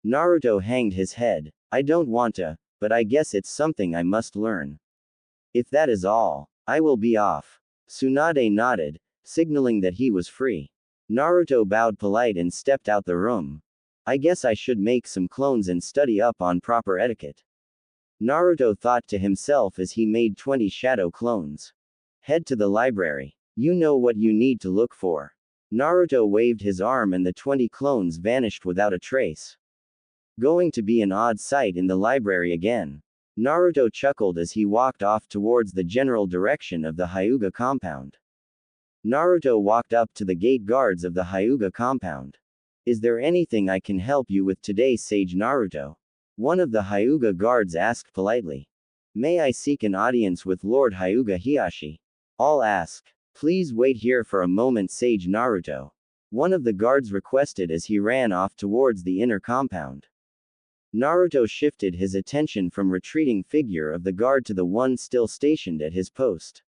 Naruto hanged his head. I don't want to, but I guess it's something I must learn. If that is all, I will be off. Tsunade nodded, signaling that he was free. Naruto bowed polite and stepped out the room. I guess I should make some clones and study up on proper etiquette. Naruto thought to himself as he made 20 shadow clones. Head to the library. You know what you need to look for. Naruto waved his arm and the 20 clones vanished without a trace. Going to be an odd sight in the library again. Naruto chuckled as he walked off towards the general direction of the Hyuga compound. Naruto walked up to the gate guards of the Hyuga compound. Is there anything I can help you with today, Sage Naruto? One of the Hyuga guards asked politely. May I seek an audience with Lord Hyuga Hiashi? I'll ask. Please wait here for a moment, Sage Naruto. One of the guards requested as he ran off towards the inner compound. Naruto shifted his attention from retreating figure of the guard to the one still stationed at his post.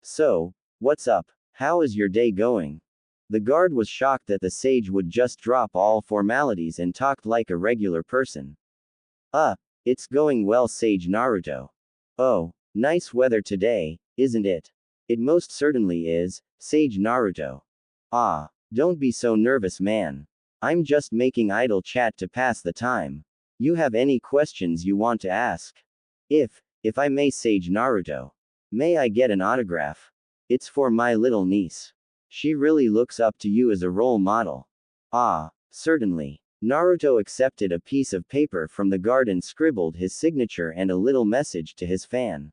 So, what's up? How is your day going? The guard was shocked that the sage would just drop all formalities and talked like a regular person. It's going well, Sage Naruto. Oh, nice weather today, isn't it? It most certainly is, Sage Naruto. Ah, don't be so nervous, man. I'm just making idle chat to pass the time. You have any questions you want to ask? If I may, Sage Naruto. May I get an autograph? It's for my little niece. She really looks up to you as a role model. Ah, certainly. Naruto accepted a piece of paper from the guard and scribbled his signature and a little message to his fan.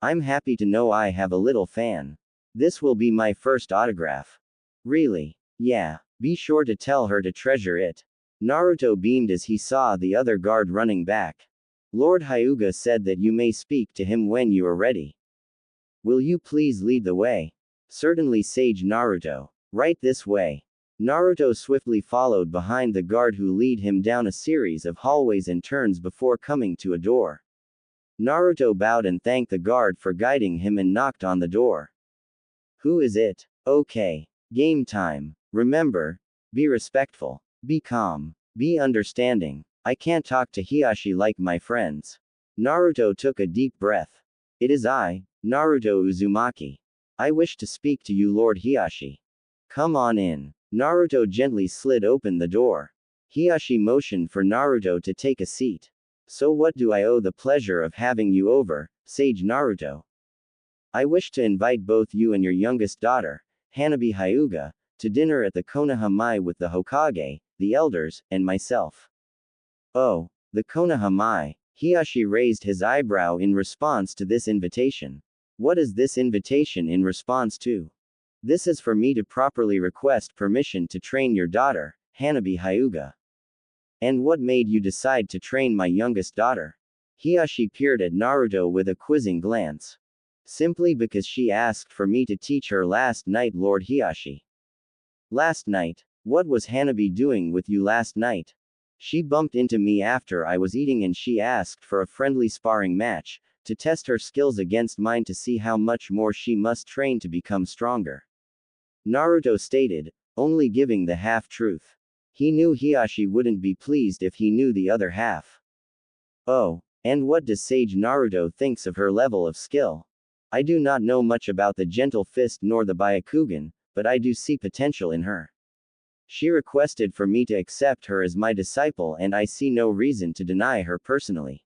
I'm happy to know I have a little fan. This will be my first autograph. Really? Yeah, be sure to tell her to treasure it. Naruto beamed as he saw the other guard running back. Lord Hyuga said that you may speak to him when you are ready. Will you please lead the way? Certainly, Sage Naruto. Right this way. Naruto swiftly followed behind the guard who lead him down a series of hallways and turns before coming to a door. Naruto bowed and thanked the guard for guiding him and knocked on the door. Who is it? Okay. Game time. Remember, be respectful. Be calm. Be understanding. I can't talk to Hiashi like my friends. Naruto took a deep breath. It is I, Naruto Uzumaki. I wish to speak to you, Lord Hiashi. Come on in. Naruto gently slid open the door. Hiashi motioned for Naruto to take a seat. So what do I owe the pleasure of having you over, Sage Naruto? I wish to invite both you and your youngest daughter, Hanabi Hyuga, to dinner at the Konohamae with the Hokage, the elders, and myself. Oh, the Konohamae. Hiashi raised his eyebrow in response to this invitation. What is this invitation in response to? This is for me to properly request permission to train your daughter, Hanabi Hyuga. And what made you decide to train my youngest daughter? Hiashi peered at Naruto with a quizzing glance. Simply because she asked for me to teach her last night, Lord Hiashi. Last night? What was Hanabi doing with you last night? She bumped into me after I was eating and she asked for a friendly sparring match, to test her skills against mine to see how much more she must train to become stronger. Naruto stated, only giving the half-truth. He knew Hiashi wouldn't be pleased if he knew the other half. Oh, and what does Sage Naruto thinks of her level of skill? I do not know much about the gentle fist nor the Byakugan, but I do see potential in her. She requested for me to accept her as my disciple, and I see no reason to deny her personally.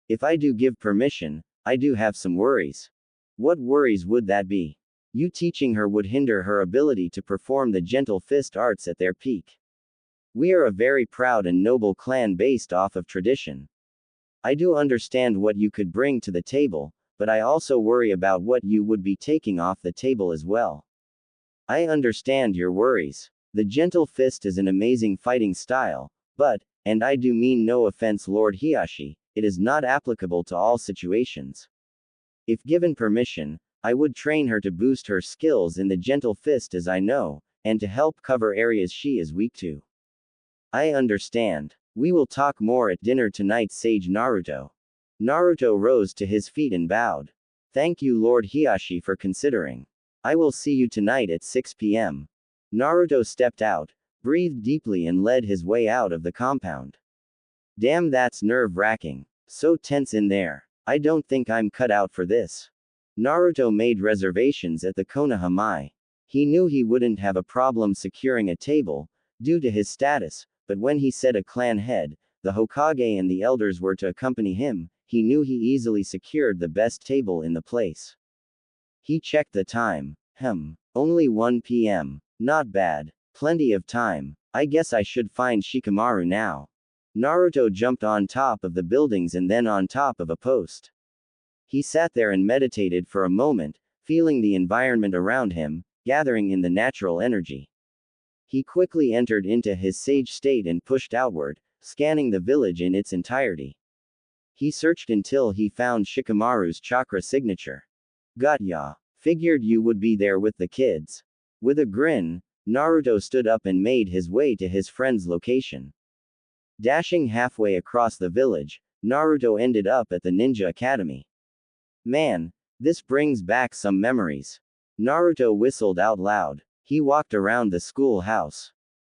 If I do give permission, I do have some worries. What worries would that be? You teaching her would hinder her ability to perform the gentle fist arts at their peak. We are a very proud and noble clan based off of tradition. I do understand what you could bring to the table, but I also worry about what you would be taking off the table as well. I understand your worries. The gentle fist is an amazing fighting style, but, and I do mean no offense Lord Hiyashi, it is not applicable to all situations. If given permission, I would train her to boost her skills in the gentle fist as I know, and to help cover areas she is weak to. I understand. We will talk more at dinner tonight, Sage Naruto. Naruto rose to his feet and bowed. Thank you Lord Hiyashi for considering. I will see you tonight at 6 p.m. Naruto stepped out, breathed deeply and led his way out of the compound. Damn, that's nerve-wracking. So tense in there. I don't think I'm cut out for this. Naruto made reservations at the Konoha. He knew he wouldn't have a problem securing a table, due to his status, but when he said a clan head, the Hokage and the elders were to accompany him, he knew he easily secured the best table in the place. He checked the time. Only 1 p.m. Not bad. Plenty of time. I guess I should find Shikamaru now. Naruto jumped on top of the buildings and then on top of a post. He sat there and meditated for a moment, feeling the environment around him, gathering in the natural energy. He quickly entered into his sage state and pushed outward, scanning the village in its entirety. He searched until he found Shikamaru's chakra signature. Got ya. Figured you would be there with the kids. With a grin, Naruto stood up and made his way to his friend's location. Dashing halfway across the village, Naruto ended up at the Ninja Academy. Man, this brings back some memories. Naruto whistled out loud. He walked around the schoolhouse.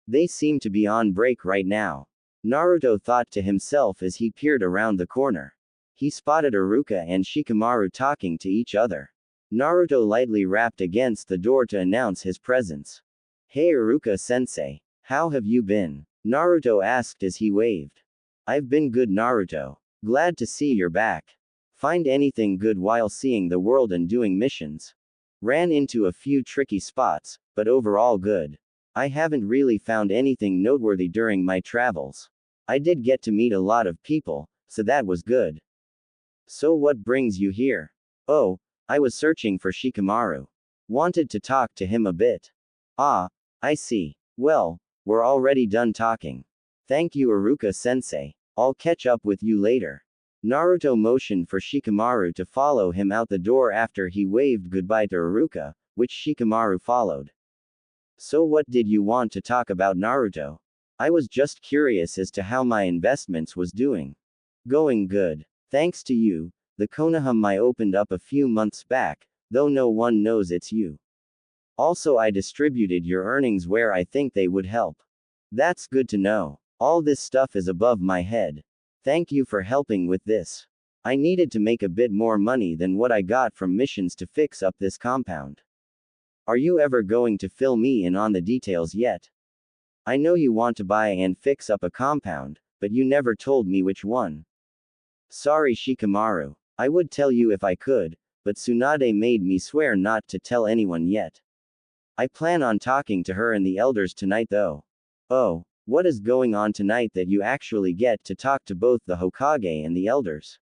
They seem to be on break right now. Naruto thought to himself as he peered around the corner. He spotted Iruka and Shikamaru talking to each other. Naruto lightly rapped against the door to announce his presence. Hey Iruka-sensei, how have you been? Naruto asked as he waved. I've been good Naruto. Glad to see you're back. Find anything good while seeing the world and doing missions? Ran into a few tricky spots, but overall good. I haven't really found anything noteworthy during my travels. I did get to meet a lot of people, so that was good. So what brings you here? Oh, I was searching for Shikamaru. Wanted to talk to him a bit. Ah, I see. Well, we're already done talking. Thank you Iruka-sensei. I'll catch up with you later. Naruto motioned for Shikamaru to follow him out the door after he waved goodbye to Iruka, which Shikamaru followed. So what did you want to talk about Naruto? I was just curious as to how my investments was doing. Going good. Thanks to you, the Konoha opened up a few months back, though no one knows it's you. Also I distributed your earnings where I think they would help. That's good to know. All this stuff is above my head. Thank you for helping with this. I needed to make a bit more money than what I got from missions to fix up this compound. Are you ever going to fill me in on the details yet? I know you want to buy and fix up a compound, but you never told me which one. Sorry Shikamaru. I would tell you if I could, but Tsunade made me swear not to tell anyone yet. I plan on talking to her and the elders tonight though. Oh, what is going on tonight that you actually get to talk to both the Hokage and the elders?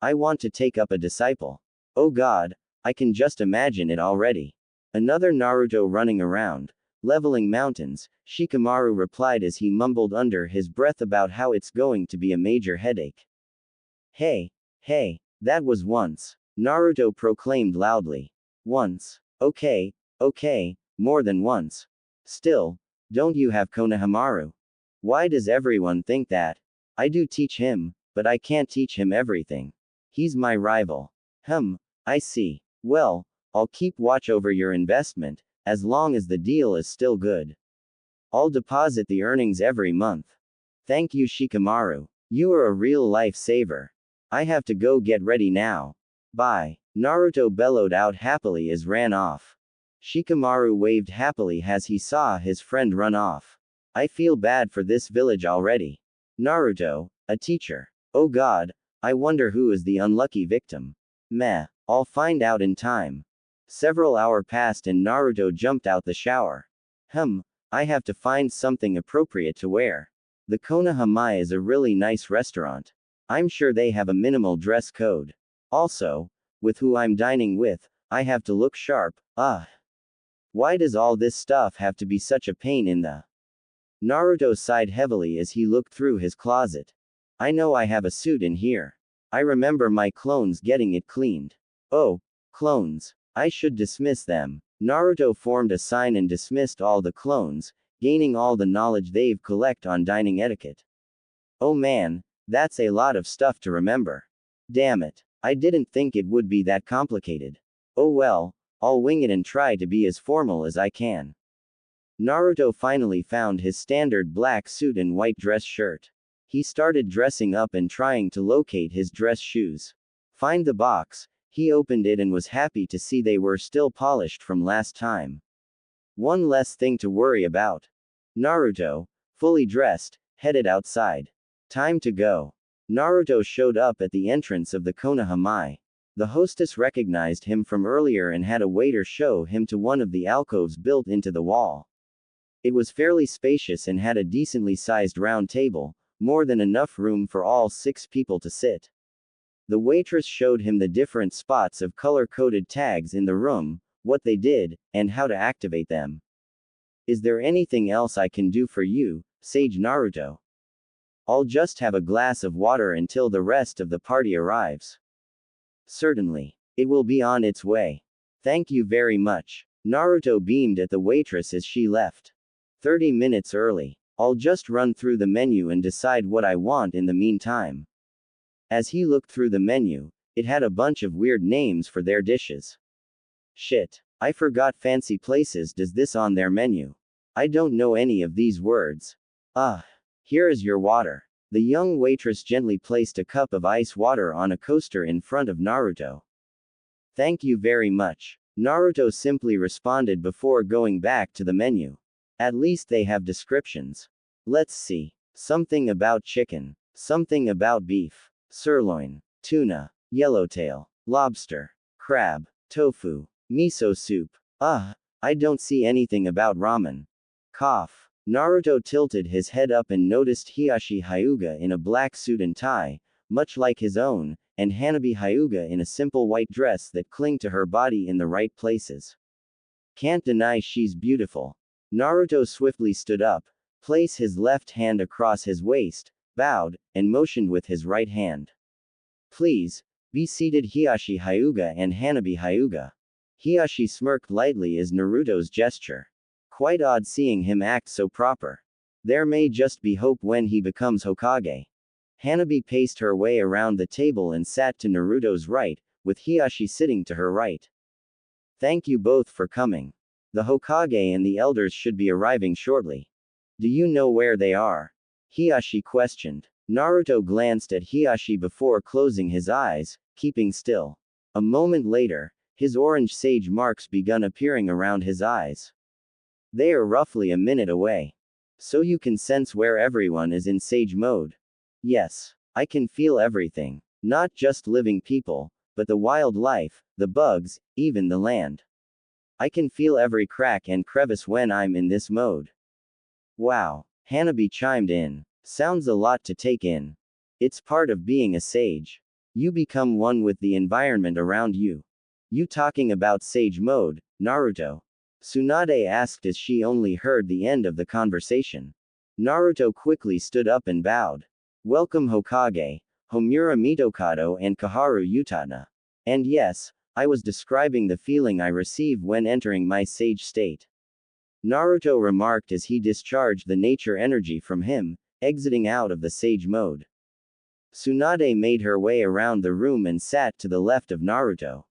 I want to take up a disciple. Oh god, I can just imagine it already. Another Naruto running around, leveling mountains, Shikamaru replied as he mumbled under his breath about how it's going to be a major headache. Hey, that was once. Naruto proclaimed loudly. Once. Okay, more than once. Still, don't you have Konohamaru? Why does everyone think that? I do teach him, but I can't teach him everything. He's my rival. I see. Well, I'll keep watch over your investment, as long as the deal is still good. I'll deposit the earnings every month. Thank you Shikamaru. You are a real life saver. I have to go get ready now. Bye. Naruto bellowed out happily as ran off. Shikamaru waved happily as he saw his friend run off. I feel bad for this village already. Naruto, a teacher. Oh god, I wonder who is the unlucky victim. Meh, I'll find out in time. Several hours passed and Naruto jumped out the shower. I have to find something appropriate to wear. The Konohama is a really nice restaurant. I'm sure they have a minimal dress code. Also, with who I'm dining with, I have to look sharp. Why does all this stuff have to be such a pain in the... Naruto sighed heavily as he looked through his closet. I know I have a suit in here. I remember my clones getting it cleaned. Oh, clones. I should dismiss them. Naruto formed a sign and dismissed all the clones, gaining all the knowledge they've collect on dining etiquette. Oh man, that's a lot of stuff to remember. Damn it. I didn't think it would be that complicated. Oh well, I'll wing it and try to be as formal as I can. Naruto finally found his standard black suit and white dress shirt. He started dressing up and trying to locate his dress shoes. Find the box, he opened it and was happy to see they were still polished from last time. One less thing to worry about. Naruto, fully dressed, headed outside. Time to go. Naruto showed up at the entrance of the Konohama. The hostess recognized him from earlier and had a waiter show him to one of the alcoves built into the wall. It was fairly spacious and had a decently sized round table, more than enough room for all 6 people to sit. The waitress showed him the different spots of color-coded tags in the room, what they did, and how to activate them. Is there anything else I can do for you, Sage Naruto? I'll just have a glass of water until the rest of the party arrives. Certainly. It will be on its way. Thank you very much. Naruto beamed at the waitress as she left. 30 minutes early. I'll just run through the menu and decide what I want in the meantime. As he looked through the menu, it had a bunch of weird names for their dishes. Shit. I forgot fancy places does this on their menu. I don't know any of these words. Here is your water. The young waitress gently placed a cup of ice water on a coaster in front of Naruto. Thank you very much. Naruto simply responded before going back to the menu. At least they have descriptions. Let's see. Something about chicken. Something about beef. Sirloin. Tuna. Yellowtail. Lobster. Crab. Tofu. Miso soup. I don't see anything about ramen. Cough. Naruto tilted his head up and noticed Hiyashi Hyuga in a black suit and tie, much like his own, and Hanabi Hyuga in a simple white dress that clinged to her body in the right places. Can't deny she's beautiful. Naruto swiftly stood up, placed his left hand across his waist, bowed, and motioned with his right hand. Please, be seated Hiyashi Hyuga and Hanabi Hyuga. Hiyashi smirked lightly as Naruto's gesture. Quite odd seeing him act so proper. There may just be hope when he becomes Hokage. Hanabi paced her way around the table and sat to Naruto's right, with Hiyashi sitting to her right. Thank you both for coming. The Hokage and the elders should be arriving shortly. Do you know where they are? Hiyashi questioned. Naruto glanced at Hiyashi before closing his eyes, keeping still. A moment later, his orange sage marks begun appearing around his eyes. They are roughly a minute away. So you can sense where everyone is in sage mode. Yes. I can feel everything. Not just living people, but the wildlife, the bugs, even the land. I can feel every crack and crevice when I'm in this mode. Wow. Hanabi chimed in. Sounds a lot to take in. It's part of being a sage. You become one with the environment around you. You talking about sage mode, Naruto? Tsunade asked as she only heard the end of the conversation. Naruto quickly stood up and bowed. Welcome Hokage, Homura Mitokado and Kaharu Utatna. And yes, I was describing the feeling I receive when entering my sage state. Naruto remarked as he discharged the nature energy from him, exiting out of the sage mode. Tsunade made her way around the room and sat to the left of Naruto.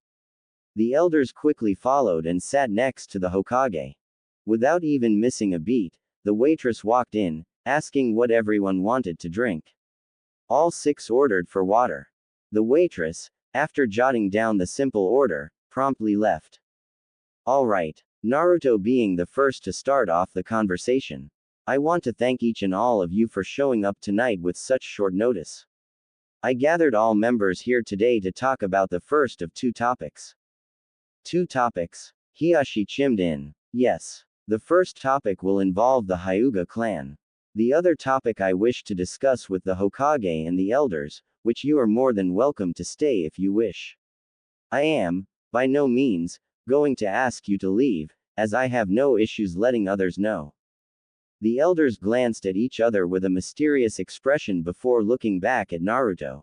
The elders quickly followed and sat next to the Hokage. Without even missing a beat, the waitress walked in, asking what everyone wanted to drink. All 6 ordered for water. The waitress, after jotting down the simple order, promptly left. All right. Naruto being the first to start off the conversation. I want to thank each and all of you for showing up tonight with such short notice. I gathered all members here today to talk about the first of two topics. Two topics? Hiyashi chimed in. Yes. The first topic will involve the Hyuga clan. The other topic I wish to discuss with the Hokage and the elders, which you are more than welcome to stay if you wish. I am, by no means, going to ask you to leave, as I have no issues letting others know. The elders glanced at each other with a mysterious expression before looking back at Naruto.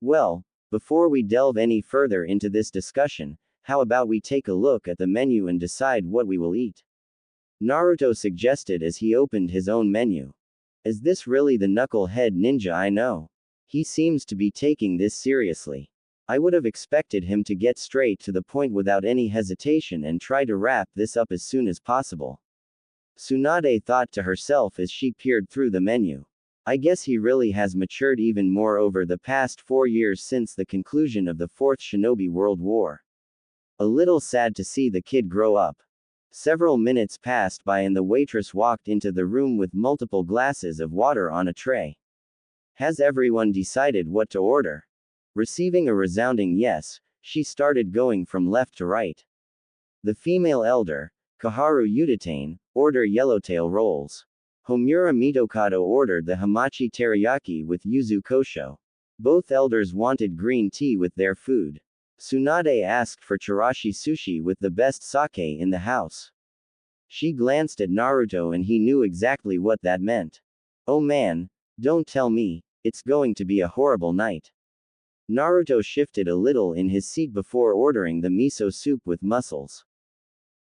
Well, before we delve any further into this discussion, how about we take a look at the menu and decide what we will eat? Naruto suggested as he opened his own menu. Is this really the knucklehead ninja I know? He seems to be taking this seriously. I would have expected him to get straight to the point without any hesitation and try to wrap this up as soon as possible. Tsunade thought to herself as she peered through the menu. I guess he really has matured even more over the past 4 years since the conclusion of the Fourth Shinobi World War. A little sad to see the kid grow up. Several minutes passed by and the waitress walked into the room with multiple glasses of water on a tray. Has everyone decided what to order? Receiving a resounding yes, she started going from left to right. The female elder, Kaharu Udatane, ordered yellowtail rolls. Homura Mitokado ordered the hamachi teriyaki with yuzu kosho. Both elders wanted green tea with their food. Tsunade asked for chirashi sushi with the best sake in the house. She glanced at Naruto and he knew exactly what that meant. Oh man, don't tell me, it's going to be a horrible night. Naruto shifted a little in his seat before ordering the miso soup with mussels.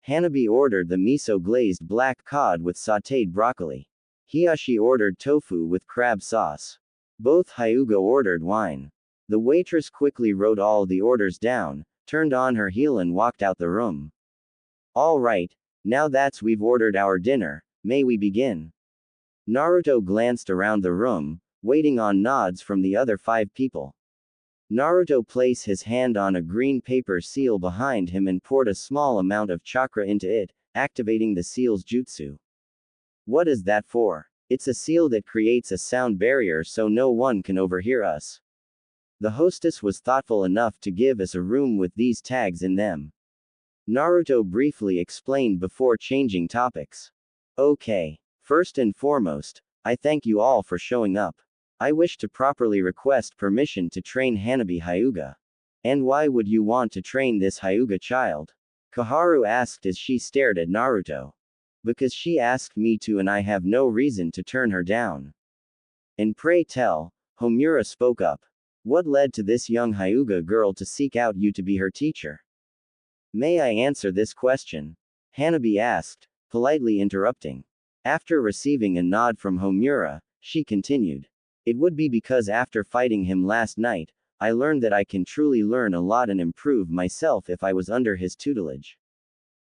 Hanabi ordered the miso glazed black cod with sautéed broccoli. Hiyashi ordered tofu with crab sauce. Both Hyuga ordered wine. The waitress quickly wrote all the orders down, turned on her heel and walked out the room. All right, now that's we've ordered our dinner, may we begin? Naruto glanced around the room, waiting on nods from the other 5 people. Naruto placed his hand on a green paper seal behind him and poured a small amount of chakra into it, activating the seal's jutsu. What is that for? It's a seal that creates a sound barrier so no one can overhear us. The hostess was thoughtful enough to give us a room with these tags in them. Naruto briefly explained before changing topics. Okay. First and foremost, I thank you all for showing up. I wish to properly request permission to train Hanabi Hyuga. And why would you want to train this Hyuga child? Kaharu asked as she stared at Naruto. Because she asked me to and I have no reason to turn her down. And pray tell, Homura spoke up. What led to this young Hyuga girl to seek out you to be her teacher? May I answer this question? Hanabi asked, politely interrupting. After receiving a nod from Homura, she continued. It would be because after fighting him last night, I learned that I can truly learn a lot and improve myself if I was under his tutelage.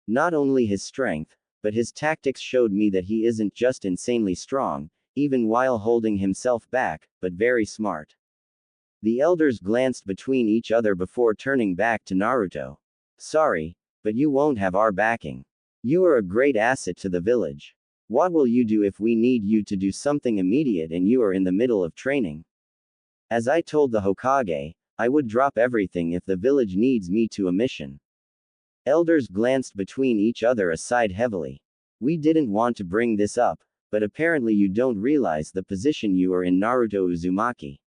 Not only his strength, but his tactics showed me that he isn't just insanely strong, even while holding himself back, but very smart. The elders glanced between each other before turning back to Naruto. Sorry, but you won't have our backing. You are a great asset to the village. What will you do if we need you to do something immediate and you are in the middle of training? As I told the Hokage, I would drop everything if the village needs me to a mission. Elders glanced between each other aside heavily. We didn't want to bring this up, but apparently you don't realize the position you are in, Naruto Uzumaki.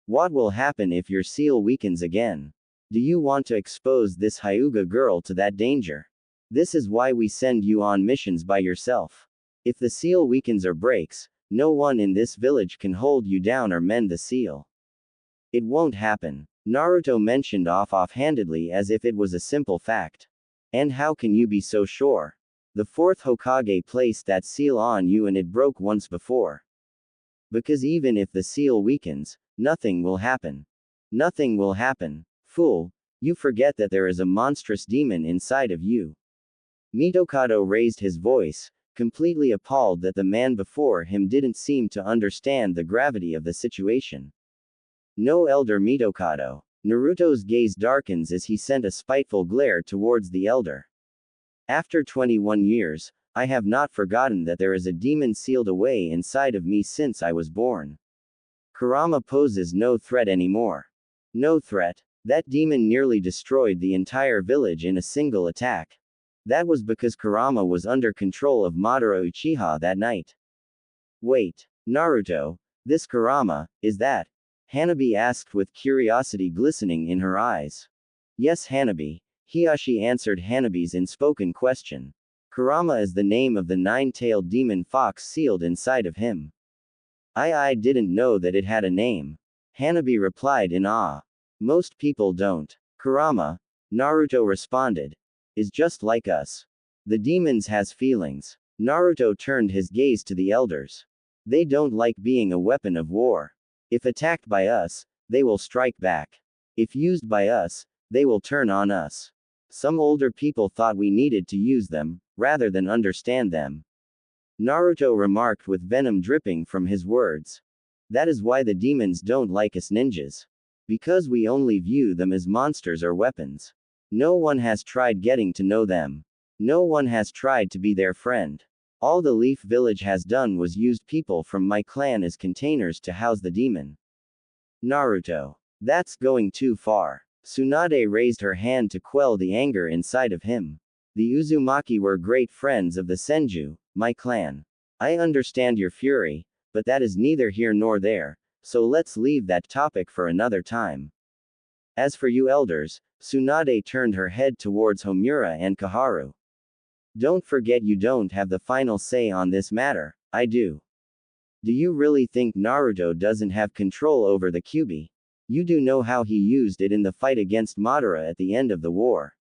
What will happen if your seal weakens again? Do you want to expose this Hyuga girl to that danger? This is why we send you on missions by yourself. If the seal weakens or breaks, no one in this village can hold you down or mend the seal. It won't happen, Naruto mentioned offhandedly as if it was a simple fact. And how can you be so sure? The 4th Hokage placed that seal on you and it broke once before. Because even if the seal weakens, nothing will happen. Nothing will happen. Fool, you forget that there is a monstrous demon inside of you. Mitokado raised his voice, completely appalled that the man before him didn't seem to understand the gravity of the situation. No, Elder Mitokado. Naruto's gaze darkens as he sent a spiteful glare towards the elder. After 21 years, I have not forgotten that there is a demon sealed away inside of me since I was born. Kurama poses no threat anymore. No threat. That demon nearly destroyed the entire village in a single attack. That was because Kurama was under control of Madara Uchiha that night. Wait, Naruto, this Kurama, is that? Hanabi asked with curiosity glistening in her eyes. Yes, Hanabi, Hiashi answered Hanabi's unspoken question. Kurama is the name of the nine-tailed demon fox sealed inside of him. I didn't know that it had a name. Hanabi replied in awe. Most people don't. Kurama, Naruto responded, is just like us. The demons has feelings. Naruto turned his gaze to the elders. They don't like being a weapon of war. If attacked by us, they will strike back. If used by us, they will turn on us. Some older people thought we needed to use them, rather than understand them. Naruto remarked with venom dripping from his words. That is why the demons don't like us ninjas. Because we only view them as monsters or weapons. No one has tried getting to know them. No one has tried to be their friend. All the Leaf Village has done was used people from my clan as containers to house the demon. Naruto. That's going too far. Tsunade raised her hand to quell the anger inside of him. The Uzumaki were great friends of the Senju, my clan. I understand your fury, but that is neither here nor there, so let's leave that topic for another time. As for you elders, Tsunade turned her head towards Homura and Kaharu. Don't forget you don't have the final say on this matter, I do. Do you really think Naruto doesn't have control over the Kyuubi? You do know how he used it in the fight against Madara at the end of the war.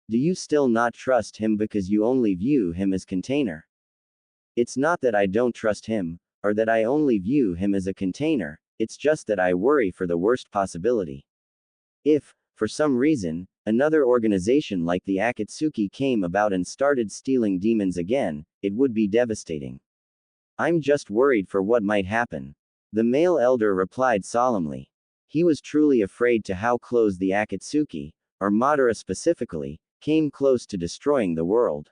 Do you still not trust him because you only view him as container? It's not that I don't trust him, or that I only view him as a container, it's just that I worry for the worst possibility. If, for some reason, another organization like the Akatsuki came about and started stealing demons again, it would be devastating. I'm just worried for what might happen. The male elder replied solemnly. He was truly afraid to how close the Akatsuki, or Madara specifically, came close to destroying the world.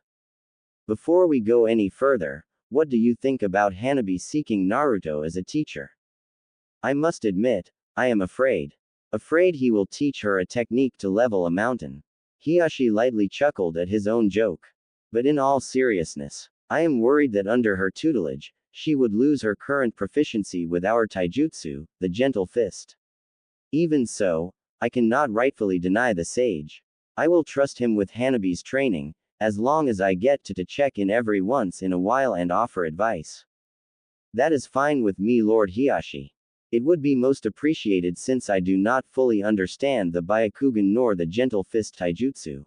Before we go any further, what do you think about Hanabi seeking Naruto as a teacher? I must admit, I am afraid. Afraid he will teach her a technique to level a mountain. Hiashi lightly chuckled at his own joke. But in all seriousness, I am worried that under her tutelage, she would lose her current proficiency with our taijutsu, the gentle fist. Even so, I cannot rightfully deny the sage. I will trust him with Hanabi's training, as long as I get to check in every once in a while and offer advice. That is fine with me, Lord Hiashi. It would be most appreciated since I do not fully understand the Byakugan nor the gentle fist taijutsu.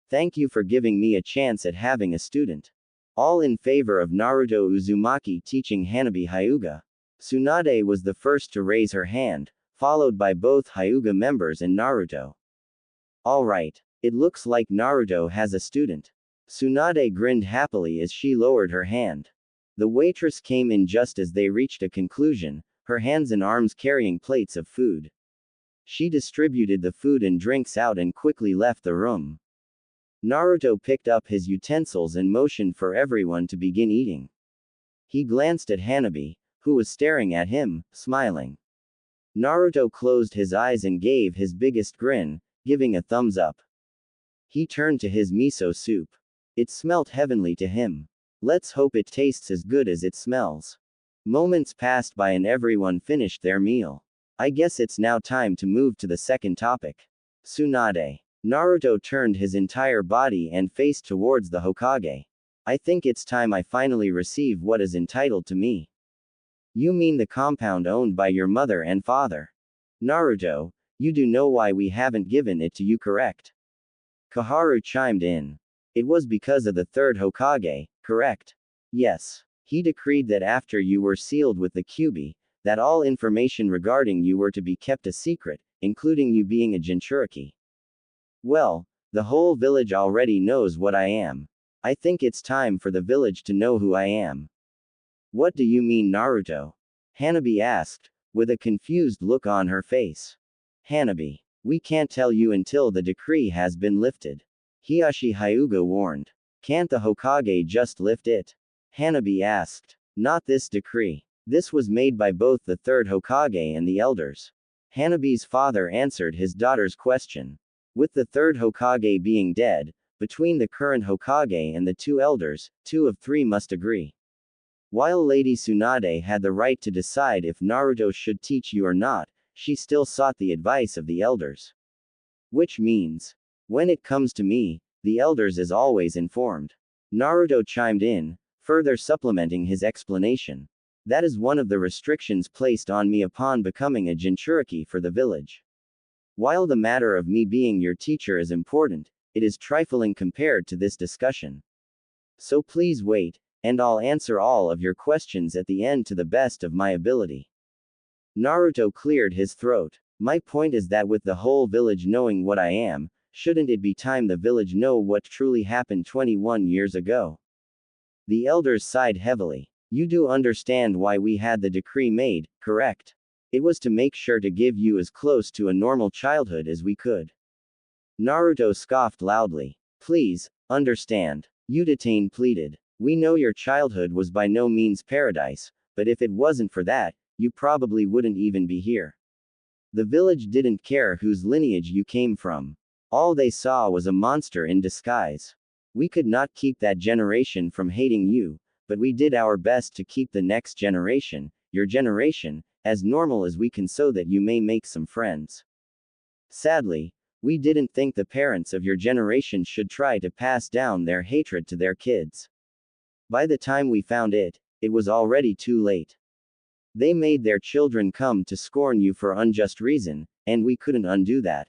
Thank you for giving me a chance at having a student. All in favor of Naruto Uzumaki teaching Hanabi Hyuga. Tsunade was the first to raise her hand, followed by both Hyuga members and Naruto. Alright, it looks like Naruto has a student. Tsunade grinned happily as she lowered her hand. The waitress came in just as they reached a conclusion, her hands and arms carrying plates of food. She distributed the food and drinks out and quickly left the room. Naruto picked up his utensils and motioned for everyone to begin eating. He glanced at Hanabi, who was staring at him, smiling. Naruto closed his eyes and gave his biggest grin, giving a thumbs up. He turned to his miso soup. It smelt heavenly to him. Let's hope it tastes as good as it smells. Moments passed by and everyone finished their meal. I guess it's now time to move to the second topic. Tsunade. Naruto turned his entire body and face towards the Hokage. I think it's time I finally receive what is entitled to me. You mean the compound owned by your mother and father? Naruto, you do know why we haven't given it to you, correct? Kaharu chimed in. It was because of the third Hokage, correct? Yes. He decreed that after you were sealed with the Kyuubi, that all information regarding you were to be kept a secret, including you being a Jinchuriki. Well, the whole village already knows what I am. I think it's time for the village to know who I am. What do you mean, Naruto? Hanabi asked, with a confused look on her face. Hanabi, we can't tell you until the decree has been lifted. Hiyashi Hyuga warned. Can't the Hokage just lift it? Hanabi asked. Not this decree. This was made by both the third Hokage and the elders. Hanabi's father answered his daughter's question. With the third Hokage being dead, between the current Hokage and the two elders, 2 of 3 must agree. While Lady Tsunade had the right to decide if Naruto should teach you or not, she still sought the advice of the elders. Which means, when it comes to me, the elders is always informed. Naruto chimed in, further supplementing his explanation. That is one of the restrictions placed on me upon becoming a Jinchuriki for the village. While the matter of me being your teacher is important, it is trifling compared to this discussion. So please wait, and I'll answer all of your questions at the end to the best of my ability. Naruto cleared his throat. My point is that with the whole village knowing what I am, shouldn't it be time the village know what truly happened 21 years ago? The elders sighed heavily. You do understand why we had the decree made, correct? It was to make sure to give you as close to a normal childhood as we could. Naruto scoffed loudly. Please, understand. Udatane pleaded. We know your childhood was by no means paradise, but if it wasn't for that, you probably wouldn't even be here. The village didn't care whose lineage you came from. All they saw was a monster in disguise. We could not keep that generation from hating you, but we did our best to keep the next generation, your generation, as normal as we can so that you may make some friends. Sadly, we didn't think the parents of your generation should try to pass down their hatred to their kids. By the time we found it, it was already too late. They made their children come to scorn you for unjust reason, and we couldn't undo that.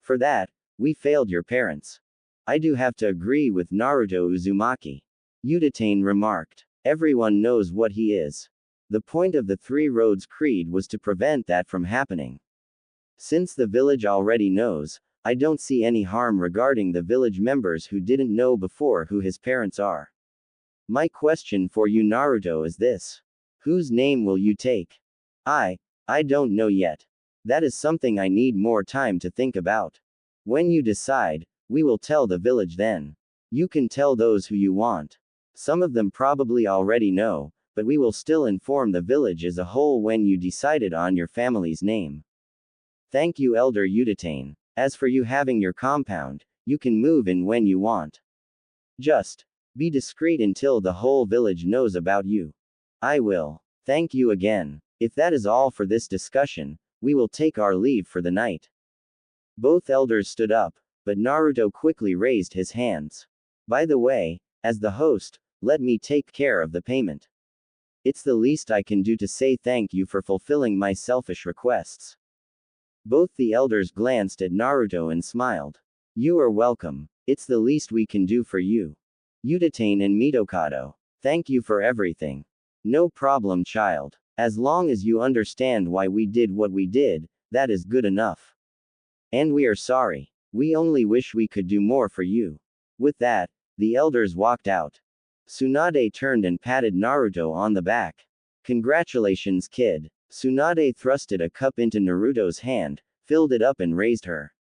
For that, we failed your parents. I do have to agree with Naruto Uzumaki. Udatane remarked. Everyone knows what he is. The point of the Three Roads Creed was to prevent that from happening. Since the village already knows, I don't see any harm regarding the village members who didn't know before who his parents are. My question for you Naruto is this. Whose name will you take? I don't know yet. That is something I need more time to think about. When you decide, we will tell the village then. You can tell those who you want. Some of them probably already know, but we will still inform the village as a whole when you decided on your family's name. Thank you Elder Udatane. As for you having your compound, you can move in when you want. Just be discreet until the whole village knows about you. I will. Thank you again. If that is all for this discussion, we will take our leave for the night. Both elders stood up, but Naruto quickly raised his hands. By the way, as the host, let me take care of the payment. It's the least I can do to say thank you for fulfilling my selfish requests. Both the elders glanced at Naruto and smiled. You are welcome. It's the least we can do for you. Udatane and Mitokado. Thank you for everything. No problem child. As long as you understand why we did what we did, that is good enough. And we are sorry. We only wish we could do more for you. With that, the elders walked out. Tsunade turned and patted Naruto on the back. Congratulations kid. Tsunade thrusted a cup into Naruto's hand, filled it up and raised her.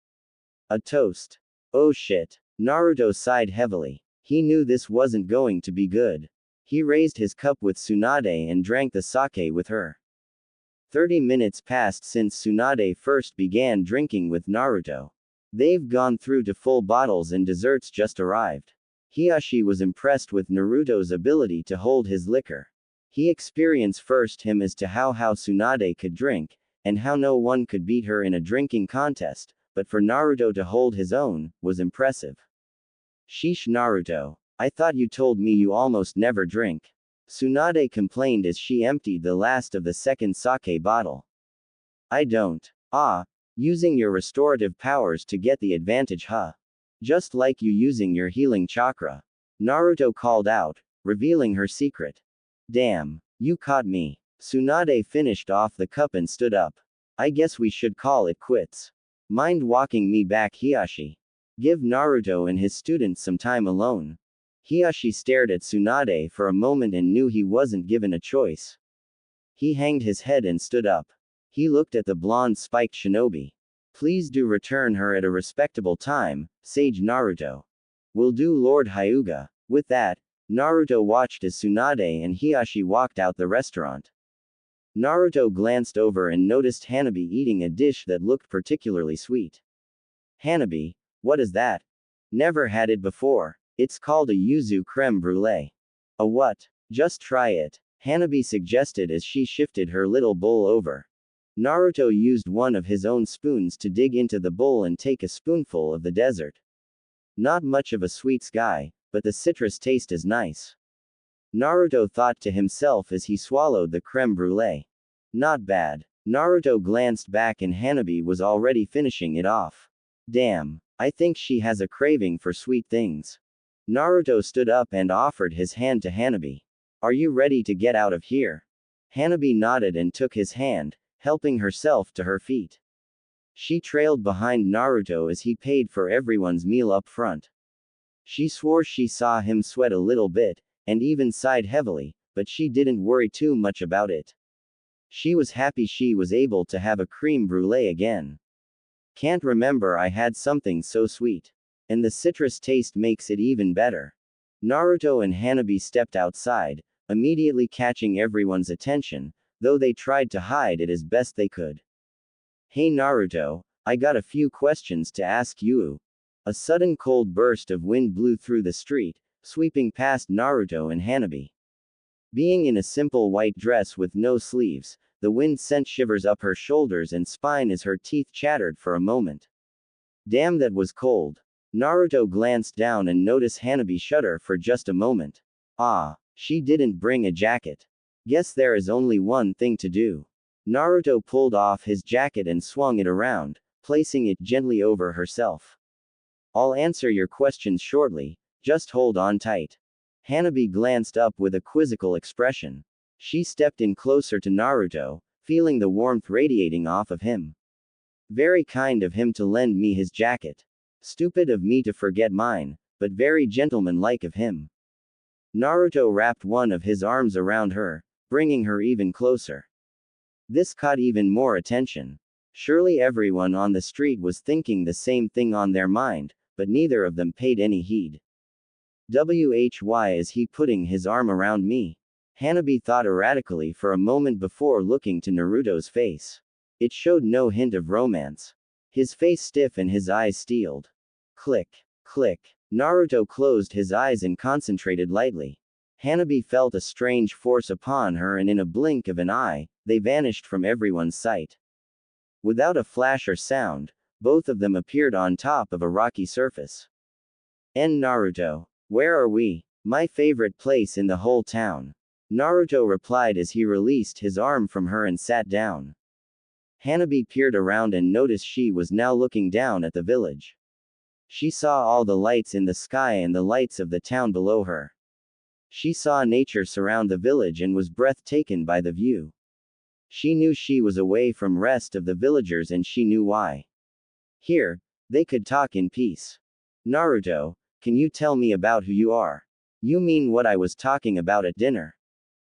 A toast. Oh shit. Naruto sighed heavily. He knew this wasn't going to be good. He raised his cup with Tsunade and drank the sake with her. 30 minutes passed since Tsunade first began drinking with Naruto. They've gone through to full bottles and desserts just arrived. Hiyashi was impressed with Naruto's ability to hold his liquor. He experienced first him as to how Tsunade could drink, and how no one could beat her in a drinking contest, but for Naruto to hold his own, was impressive. Sheesh Naruto. I thought you told me you almost never drink. Tsunade complained as she emptied the last of the second sake bottle. I don't. Using your restorative powers to get the advantage huh? Just like you using your healing chakra. Naruto called out, revealing her secret. Damn, you caught me. Tsunade finished off the cup and stood up. I guess we should call it quits. Mind walking me back Hiyashi? Give Naruto and his students some time alone. Hiyashi stared at Tsunade for a moment and knew he wasn't given a choice. He hanged his head and stood up. He looked at the blonde spiked shinobi. Please do return her at a respectable time, Sage Naruto. Will do, Lord Hyuga. With that, Naruto watched as Tsunade and Hiashi walked out the restaurant. Naruto glanced over and noticed Hanabi eating a dish that looked particularly sweet. Hanabi, what is that? Never had it before. It's called a yuzu creme brulee. A what? Just try it, Hanabi suggested as she shifted her little bowl over. Naruto used one of his own spoons to dig into the bowl and take a spoonful of the dessert. Not much of a sweets guy, but the citrus taste is nice. Naruto thought to himself as he swallowed the creme brulee. Not bad. Naruto glanced back and Hanabi was already finishing it off. Damn, I think she has a craving for sweet things. Naruto stood up and offered his hand to Hanabi. Are you ready to get out of here? Hanabi nodded and took his hand, helping herself to her feet. She trailed behind Naruto as he paid for everyone's meal up front. She swore she saw him sweat a little bit, and even sighed heavily, but she didn't worry too much about it. She was happy she was able to have a creme brulee again. Can't remember I had something so sweet. And the citrus taste makes it even better. Naruto and Hanabi stepped outside, immediately catching everyone's attention, though they tried to hide it as best they could. Hey Naruto, I got a few questions to ask you. A sudden cold burst of wind blew through the street, sweeping past Naruto and Hanabi. Being in a simple white dress with no sleeves, the wind sent shivers up her shoulders and spine as her teeth chattered for a moment. Damn, that was cold. Naruto glanced down and noticed Hanabi shudder for just a moment. Ah, she didn't bring a jacket. Guess there is only one thing to do. Naruto pulled off his jacket and swung it around, placing it gently over herself. I'll answer your questions shortly, just hold on tight. Hanabi glanced up with a quizzical expression. She stepped in closer to Naruto, feeling the warmth radiating off of him. Very kind of him to lend me his jacket. Stupid of me to forget mine, but very gentlemanlike of him. Naruto wrapped one of his arms around her, bringing her even closer. This caught even more attention. Surely everyone on the street was thinking the same thing on their mind, but neither of them paid any heed. Why is he putting his arm around me? Hanabi thought erratically for a moment before looking to Naruto's face. It showed no hint of romance. His face stiff and his eyes steeled. Click, click. Naruto closed his eyes and concentrated lightly. Hanabi felt a strange force upon her and in a blink of an eye, they vanished from everyone's sight. Without a flash or sound, both of them appeared on top of a rocky surface. Naruto, where are we? My favorite place in the whole town. Naruto replied as he released his arm from her and sat down. Hanabi peered around and noticed she was now looking down at the village. She saw all the lights in the sky and the lights of the town below her. She saw nature surround the village and was breathtaken by the view. She knew she was away from rest of the villagers and she knew why. Here, they could talk in peace. Naruto, can you tell me about who you are? You mean what I was talking about at dinner?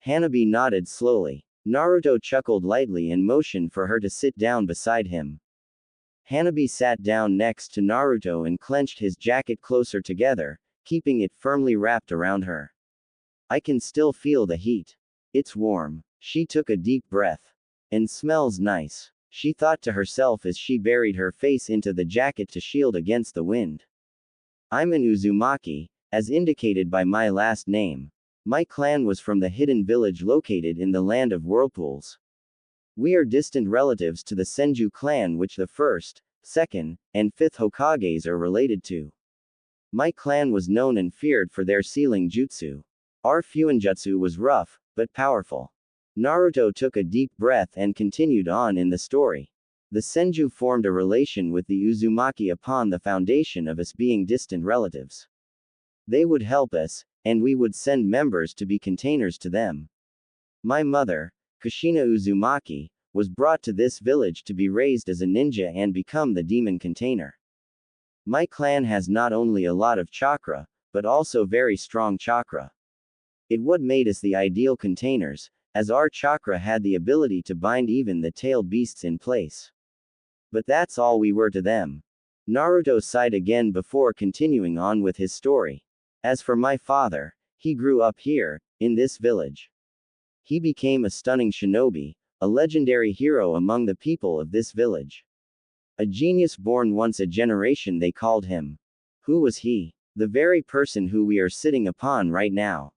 Hanabi nodded slowly. Naruto chuckled lightly and motioned for her to sit down beside him. Hanabi sat down next to Naruto and clenched his jacket closer together, keeping it firmly wrapped around her. I can still feel the heat. It's warm. She took a deep breath. And smells nice, she thought to herself as she buried her face into the jacket to shield against the wind. I'm an Uzumaki, as indicated by my last name. My clan was from the hidden village located in the land of whirlpools. We are distant relatives to the Senju clan, which the 1st, 2nd, and 5th Hokages are related to. My clan was known and feared for their sealing jutsu. Our fuinjutsu was rough, but powerful. Naruto took a deep breath and continued on in the story. The Senju formed a relation with the Uzumaki upon the foundation of us being distant relatives. They would help us, and we would send members to be containers to them. My mother, Kushina Uzumaki, was brought to this village to be raised as a ninja and become the demon container. My clan has not only a lot of chakra, but also very strong chakra. It what made us the ideal containers, as our chakra had the ability to bind even the tailed beasts in place. But that's all we were to them. Naruto sighed again before continuing on with his story. As for my father, he grew up here, in this village. He became a stunning shinobi, a legendary hero among the people of this village. A genius born once a generation, they called him. Who was he? The very person who we are sitting upon right now.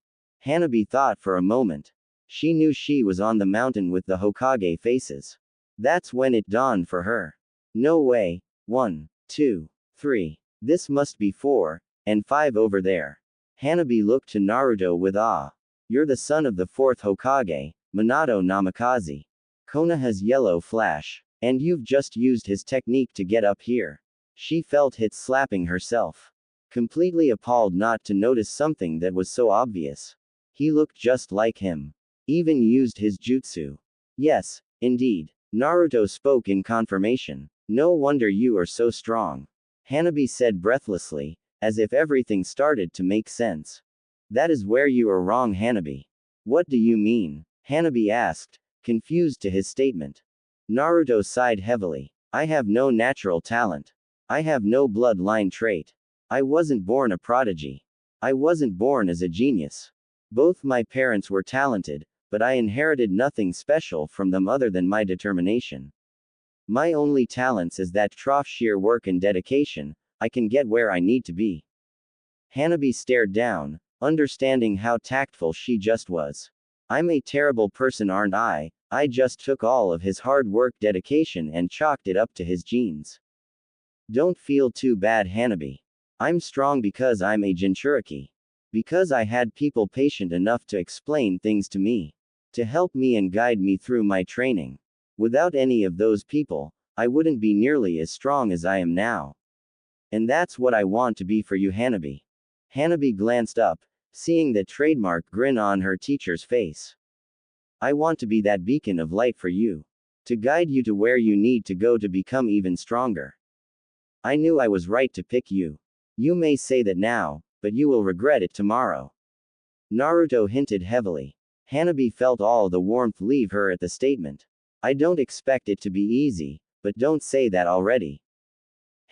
Hanabi thought for a moment. She knew she was on the mountain with the Hokage faces. That's when it dawned for her. No way. 1, 2, 3. This must be 4, and 5 over there. Hanabi looked to Naruto with awe. You're the son of the 4th Hokage, Minato Namikaze. Konoha's yellow flash. And you've just used his technique to get up here. She felt hit slapping herself. Completely appalled not to notice something that was so obvious. He looked just like him. Even used his jutsu. Yes, indeed. Naruto spoke in confirmation. No wonder you are so strong. Hanabi said breathlessly, as if everything started to make sense. That is where you are wrong, Hanabi. What do you mean? Hanabi asked, confused to his statement. Naruto sighed heavily. I have no natural talent. I have no bloodline trait. I wasn't born a prodigy. I wasn't born as a genius. Both my parents were talented, but I inherited nothing special from them other than my determination. My only talents is that through sheer work and dedication, I can get where I need to be. Hanabi stared down, understanding how tactful she just was. I'm a terrible person, aren't I? I just took all of his hard work, dedication, and chalked it up to his genes. Don't feel too bad, Hanabi. I'm strong because I'm a Jinchuriki. Because I had people patient enough to explain things to me. To help me and guide me through my training. Without any of those people, I wouldn't be nearly as strong as I am now. And that's what I want to be for you, Hanabi. Hanabi glanced up, seeing the trademark grin on her teacher's face. I want to be that beacon of light for you. To guide you to where you need to go to become even stronger. I knew I was right to pick you. You may say that now, but you will regret it tomorrow. Naruto hinted heavily. Hanabi felt all the warmth leave her at the statement. I don't expect it to be easy, but don't say that already.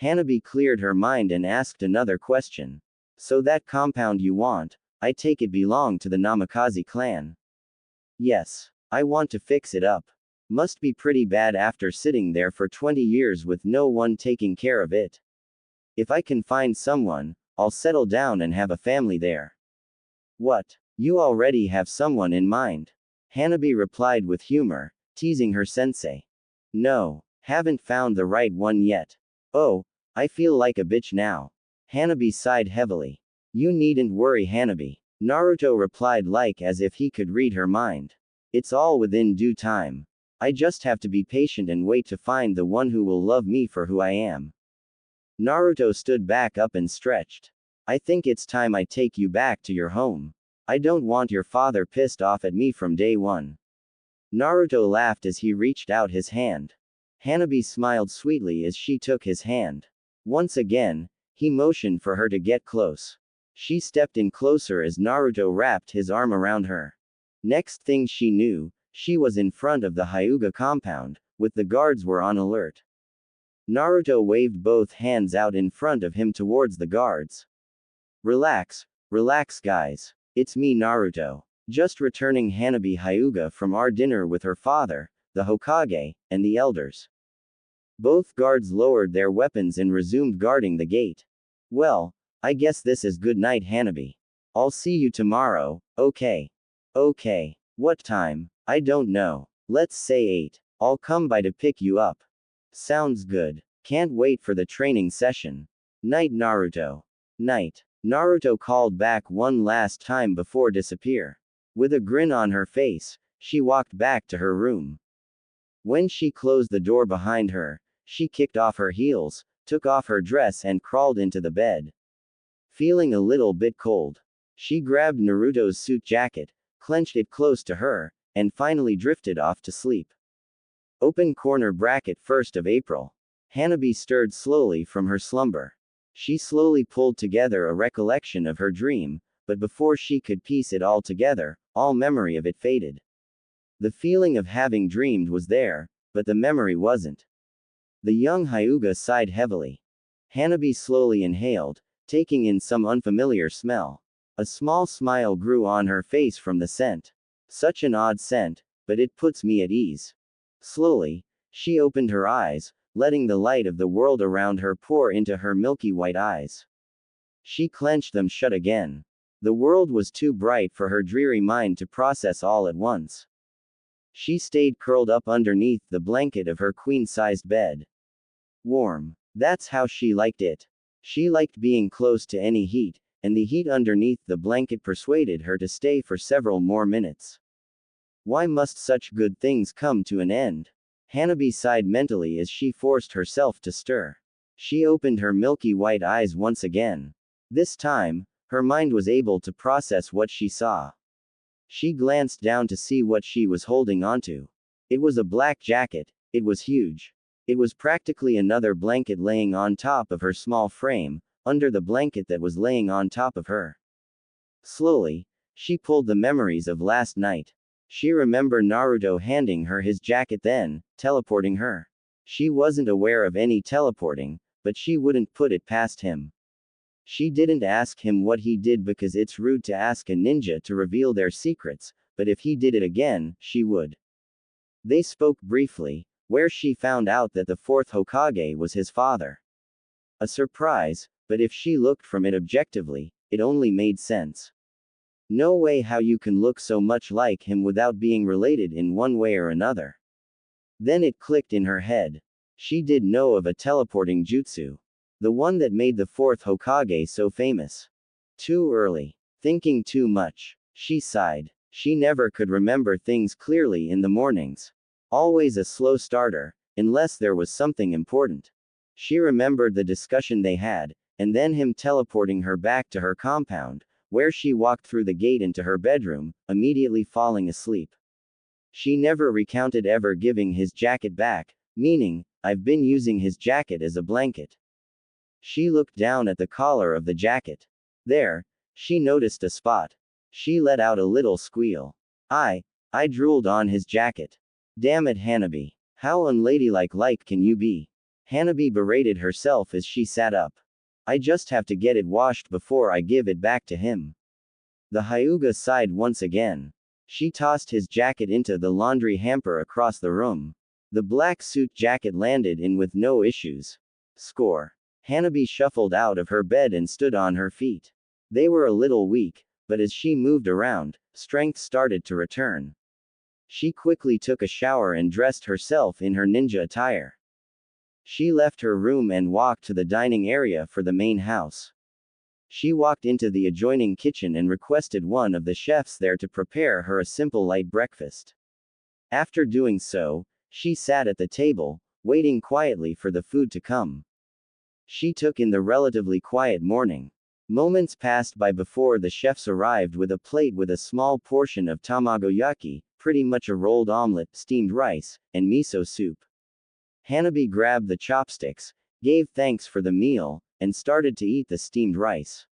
Hanabi cleared her mind and asked another question. So that compound you want, I take it belonged to the Namikaze clan. Yes. I want to fix it up. Must be pretty bad after sitting there for 20 years with no one taking care of it. If I can find someone, I'll settle down and have a family there. What? You already have someone in mind? Hanabi replied with humor, teasing her sensei. No, haven't found the right one yet. Oh, I feel like a bitch now. Hanabi sighed heavily. You needn't worry, Hanabi. Naruto replied like as if he could read her mind. It's all within due time. I just have to be patient and wait to find the one who will love me for who I am. Naruto stood back up and stretched. I think it's time I take you back to your home. I don't want your father pissed off at me from day one. Naruto laughed as he reached out his hand. Hanabi smiled sweetly as she took his hand. Once again, he motioned for her to get close. She stepped in closer as Naruto wrapped his arm around her. Next thing she knew, she was in front of the Hyuga compound, with the guards were on alert. Naruto waved both hands out in front of him towards the guards. Relax, relax guys. It's me, Naruto. Just returning Hanabi Hyuga from our dinner with her father, the Hokage, and the elders. Both guards lowered their weapons and resumed guarding the gate. Well, I guess this is good night, Hanabi. I'll see you tomorrow, okay? Okay. What time? I don't know. Let's say 8. I'll come by to pick you up. Sounds good. Can't wait for the training session. Night, Naruto. Night. Naruto called back one last time before disappear. With a grin on her face, she walked back to her room. When she closed the door behind her, she kicked off her heels, took off her dress and crawled into the bed. Feeling a little bit cold, she grabbed Naruto's suit jacket, clenched it close to her, and finally drifted off to sleep. Open corner bracket 1st of April. Hanabi stirred slowly from her slumber. She slowly pulled together a recollection of her dream, but before she could piece it all together, all memory of it faded. The feeling of having dreamed was there, but the memory wasn't. The young Hyuga sighed heavily. Hanabi slowly inhaled, taking in some unfamiliar smell. A small smile grew on her face from the scent. Such an odd scent, but it puts me at ease. Slowly, she opened her eyes, letting the light of the world around her pour into her milky white eyes. She clenched them shut again. The world was too bright for her dreary mind to process all at once. She stayed curled up underneath the blanket of her queen-sized bed. Warm. That's how she liked it. She liked being close to any heat, and the heat underneath the blanket persuaded her to stay for several more minutes. Why must such good things come to an end? Hanabi sighed mentally as she forced herself to stir. She opened her milky white eyes once again. This time, her mind was able to process what she saw. She glanced down to see what she was holding onto. It was a black jacket. It was huge. It was practically another blanket laying on top of her small frame, under the blanket that was laying on top of her. Slowly, she pulled the memories of last night. She remembered Naruto handing her his jacket, then teleporting her. She wasn't aware of any teleporting, but she wouldn't put it past him. She didn't ask him what he did because it's rude to ask a ninja to reveal their secrets, but if he did it again, she would. They spoke briefly, where she found out that the fourth Hokage was his father. A surprise, but if she looked from it objectively, it only made sense. No way how you can look so much like him without being related in one way or another. Then it clicked in her head. She did know of a teleporting jutsu. The one that made the fourth Hokage so famous. Too early. Thinking too much. She sighed. She never could remember things clearly in the mornings. Always a slow starter, unless there was something important. She remembered the discussion they had, and then him teleporting her back to her compound, where she walked through the gate into her bedroom, immediately falling asleep. She never recounted ever giving his jacket back, meaning, I've been using his jacket as a blanket. She looked down at the collar of the jacket. There, she noticed a spot. She let out a little squeal. I drooled on his jacket. Damn it, Hanabi. How unladylike can you be? Hanabi berated herself as she sat up. I just have to get it washed before I give it back to him. The Hyuga sighed once again. She tossed his jacket into the laundry hamper across the room. The black suit jacket landed in with no issues. Score. Hanabi shuffled out of her bed and stood on her feet. They were a little weak, but as she moved around, strength started to return. She quickly took a shower and dressed herself in her ninja attire. She left her room and walked to the dining area for the main house. She walked into the adjoining kitchen and requested one of the chefs there to prepare her a simple light breakfast. After doing so, she sat at the table, waiting quietly for the food to come. She took in the relatively quiet morning. Moments passed by before the chefs arrived with a plate with a small portion of tamagoyaki, pretty much a rolled omelet, steamed rice, and miso soup. Hanabi grabbed the chopsticks, gave thanks for the meal, and started to eat the steamed rice.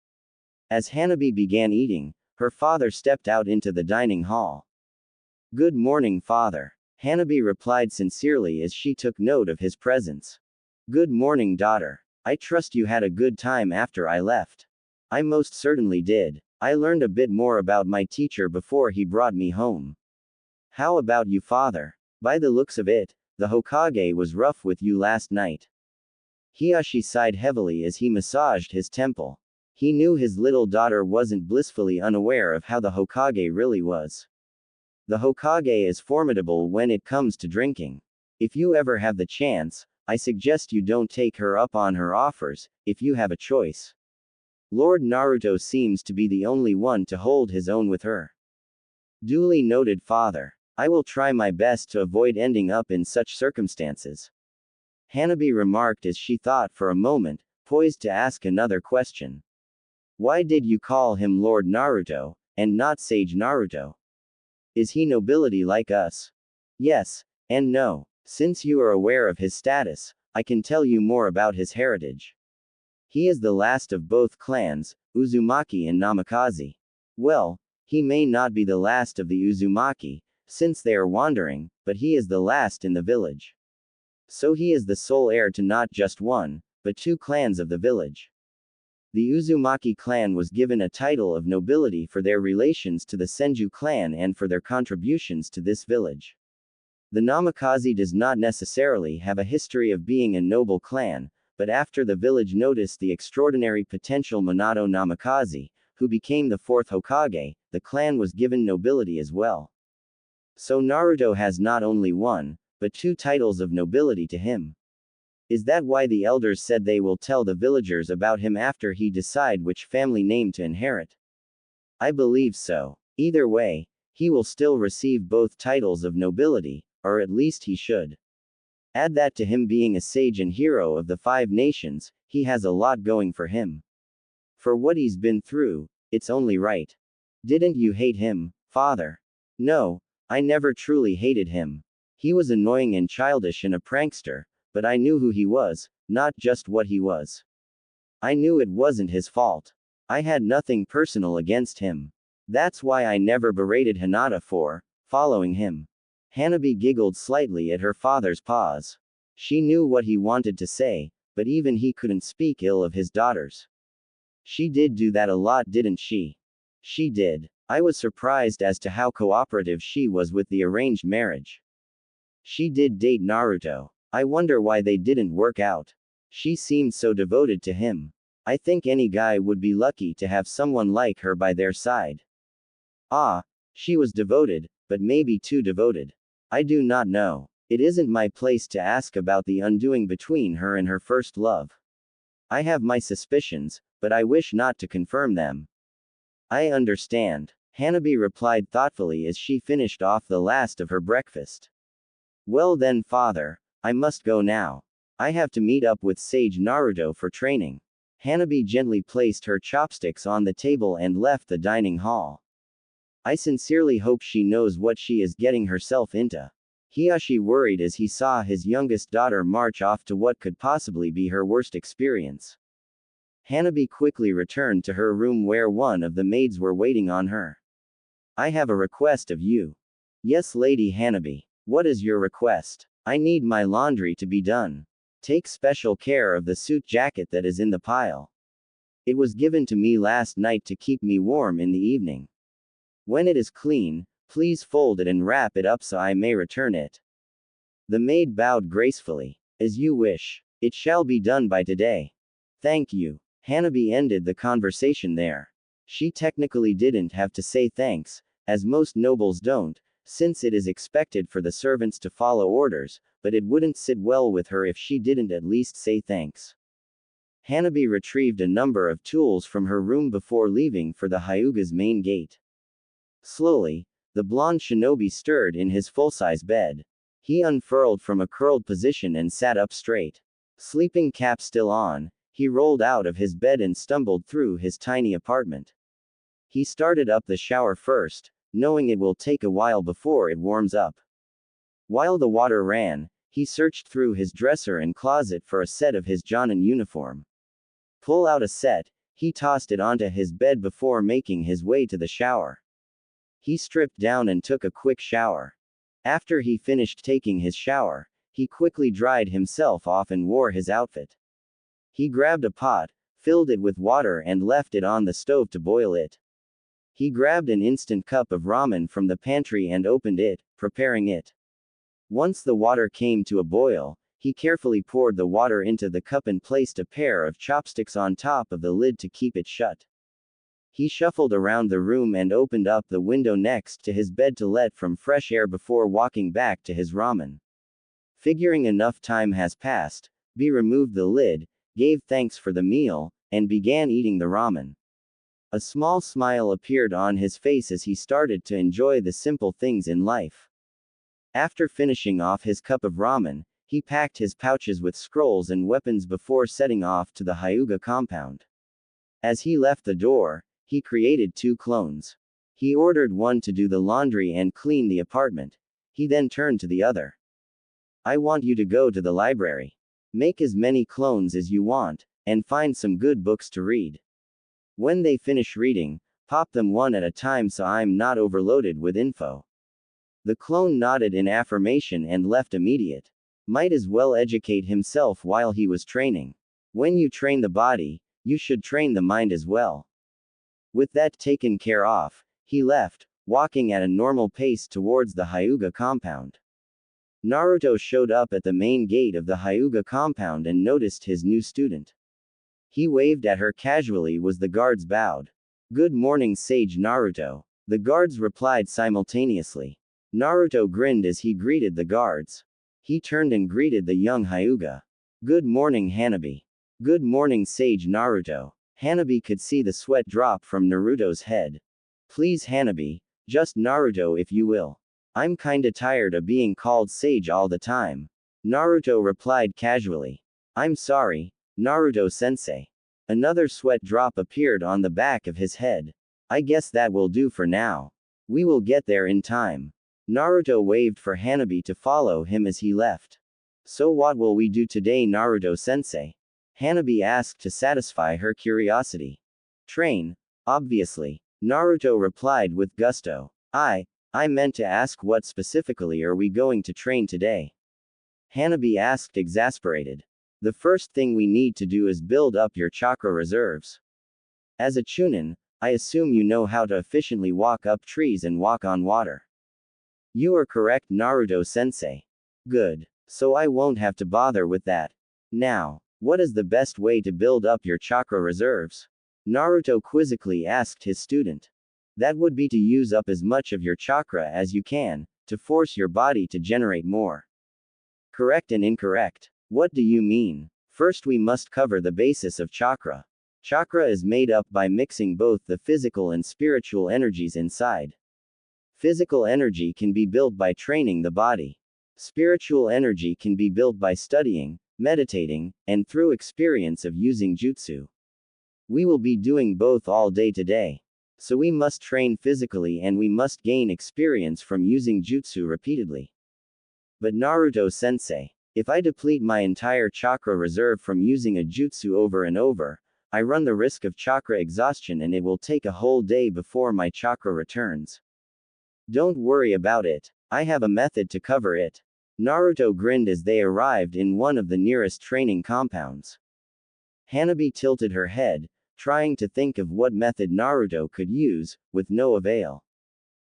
As Hanabi began eating, her father stepped out into the dining hall. Good morning, father. Hanabi replied sincerely as she took note of his presence. Good morning, daughter. I trust you had a good time after I left. I most certainly did. I learned a bit more about my teacher before he brought me home. How about you, father? By the looks of it, the Hokage was rough with you last night. Hiyashi sighed heavily as he massaged his temple. He knew his little daughter wasn't blissfully unaware of how the Hokage really was. The Hokage is formidable when it comes to drinking. If you ever have the chance, I suggest you don't take her up on her offers, if you have a choice. Lord Naruto seems to be the only one to hold his own with her. Duly noted, father. I will try my best to avoid ending up in such circumstances. Hanabi remarked as she thought for a moment, poised to ask another question. Why did you call him Lord Naruto, and not Sage Naruto? Is he nobility like us? Yes, and no. Since you are aware of his status, I can tell you more about his heritage. He is the last of both clans, Uzumaki and Namikaze. Well, he may not be the last of the Uzumaki, since they are wandering, but he is the last in the village. So he is the sole heir to not just one, but two clans of the village. The Uzumaki clan was given a title of nobility for their relations to the Senju clan and for their contributions to this village. The Namikaze does not necessarily have a history of being a noble clan, but after the village noticed the extraordinary potential Minato Namikaze, who became the fourth Hokage, the clan was given nobility as well. So Naruto has not only one, but two titles of nobility to him. Is that why the elders said they will tell the villagers about him after he decide which family name to inherit? I believe so. Either way, he will still receive both titles of nobility, or at least he should. Add that to him being a sage and hero of the 5 nations, he has a lot going for him. For what he's been through, it's only right. Didn't you hate him, father? No, I never truly hated him. He was annoying and childish and a prankster, but I knew who he was, not just what he was. I knew it wasn't his fault. I had nothing personal against him. That's why I never berated Hinata for following him. Hanabi giggled slightly at her father's pause. She knew what he wanted to say, but even he couldn't speak ill of his daughters. She did do that a lot, didn't she? She did. I was surprised as to how cooperative she was with the arranged marriage. She did date Naruto. I wonder why they didn't work out. She seemed so devoted to him. I think any guy would be lucky to have someone like her by their side. Ah, she was devoted, but maybe too devoted. I do not know. It isn't my place to ask about the undoing between her and her first love. I have my suspicions, but I wish not to confirm them. I understand, Hanabi replied thoughtfully as she finished off the last of her breakfast. Well then, father, I must go now. I have to meet up with Sage Naruto for training. Hanabi gently placed her chopsticks on the table and left the dining hall. I sincerely hope she knows what she is getting herself into. Hiyashi worried as he saw his youngest daughter march off to what could possibly be her worst experience. Hanabi quickly returned to her room where one of the maids were waiting on her. I have a request of you. Yes, Lady Hanabi. What is your request? I need my laundry to be done. Take special care of the suit jacket that is in the pile. It was given to me last night to keep me warm in the evening. When it is clean, please fold it and wrap it up so I may return it. The maid bowed gracefully. As you wish. It shall be done by today. Thank you. Hanabi ended the conversation there. She technically didn't have to say thanks, as most nobles don't, since it is expected for the servants to follow orders, but it wouldn't sit well with her if she didn't at least say thanks. Hanabi retrieved a number of tools from her room before leaving for the Hyuga's main gate. Slowly, the blonde shinobi stirred in his full-size bed. He unfurled from a curled position and sat up straight. Sleeping cap still on, he rolled out of his bed and stumbled through his tiny apartment. He started up the shower first, knowing it will take a while before it warms up. While the water ran, he searched through his dresser and closet for a set of his Jonin uniform. Pull out a set, he tossed it onto his bed before making his way to the shower. He stripped down and took a quick shower. After he finished taking his shower, he quickly dried himself off and wore his outfit. He grabbed a pot, filled it with water and left it on the stove to boil it. He grabbed an instant cup of ramen from the pantry and opened it, preparing it. Once the water came to a boil, he carefully poured the water into the cup and placed a pair of chopsticks on top of the lid to keep it shut. He shuffled around the room and opened up the window next to his bed to let from fresh air before walking back to his ramen. Figuring enough time has passed, he removed the lid, gave thanks for the meal, and began eating the ramen. A small smile appeared on his face as he started to enjoy the simple things in life. After finishing off his cup of ramen, he packed his pouches with scrolls and weapons before setting off to the Hyuga compound. As he left the door, he created 2 clones. He ordered one to do the laundry and clean the apartment. He then turned to the other. I want you to go to the library. Make as many clones as you want, and find some good books to read. When they finish reading, pop them one at a time so I'm not overloaded with info. The clone nodded in affirmation and left immediate. Might as well educate himself while he was training. When you train the body, you should train the mind as well. With that taken care of, he left, walking at a normal pace towards the Hyuga compound. Naruto showed up at the main gate of the Hyuga compound and noticed his new student. He waved at her casually as the guards bowed. "Good morning, Sage Naruto." The guards replied simultaneously. Naruto grinned as he greeted the guards. He turned and greeted the young Hyuga. "Good morning, Hanabi." "Good morning, Sage Naruto." Hanabi could see the sweat drop from Naruto's head. "Please Hanabi, just Naruto if you will. I'm kinda tired of being called Sage all the time." Naruto replied casually. "I'm sorry, Naruto-sensei." Another sweat drop appeared on the back of his head. "I guess that will do for now. We will get there in time." Naruto waved for Hanabi to follow him as he left. "So what will we do today, Naruto-sensei?" Hanabi asked to satisfy her curiosity. "Train, obviously." Naruto replied with gusto. I meant to ask what specifically are we going to train today?" Hanabi asked exasperated. "The first thing we need to do is build up your chakra reserves. As a Chunin, I assume you know how to efficiently walk up trees and walk on water." "You are correct, Naruto-sensei." "Good. So I won't have to bother with that. Now, what is the best way to build up your chakra reserves?" Naruto quizzically asked his student. "That would be to use up as much of your chakra as you can, to force your body to generate more." "Correct and incorrect. What do you mean?" "First we must cover the basis of chakra. Chakra is made up by mixing both the physical and spiritual energies inside. Physical energy can be built by training the body. Spiritual energy can be built by studying, meditating, and through experience of using jutsu. We will be doing both all day today. So we must train physically and we must gain experience from using jutsu repeatedly." "But Naruto-sensei, if I deplete my entire chakra reserve from using a jutsu over and over, I run the risk of chakra exhaustion and it will take a whole day before my chakra returns." "Don't worry about it. I have a method to cover it." Naruto grinned as they arrived in one of the nearest training compounds. Hanabi tilted her head, trying to think of what method Naruto could use, with no avail.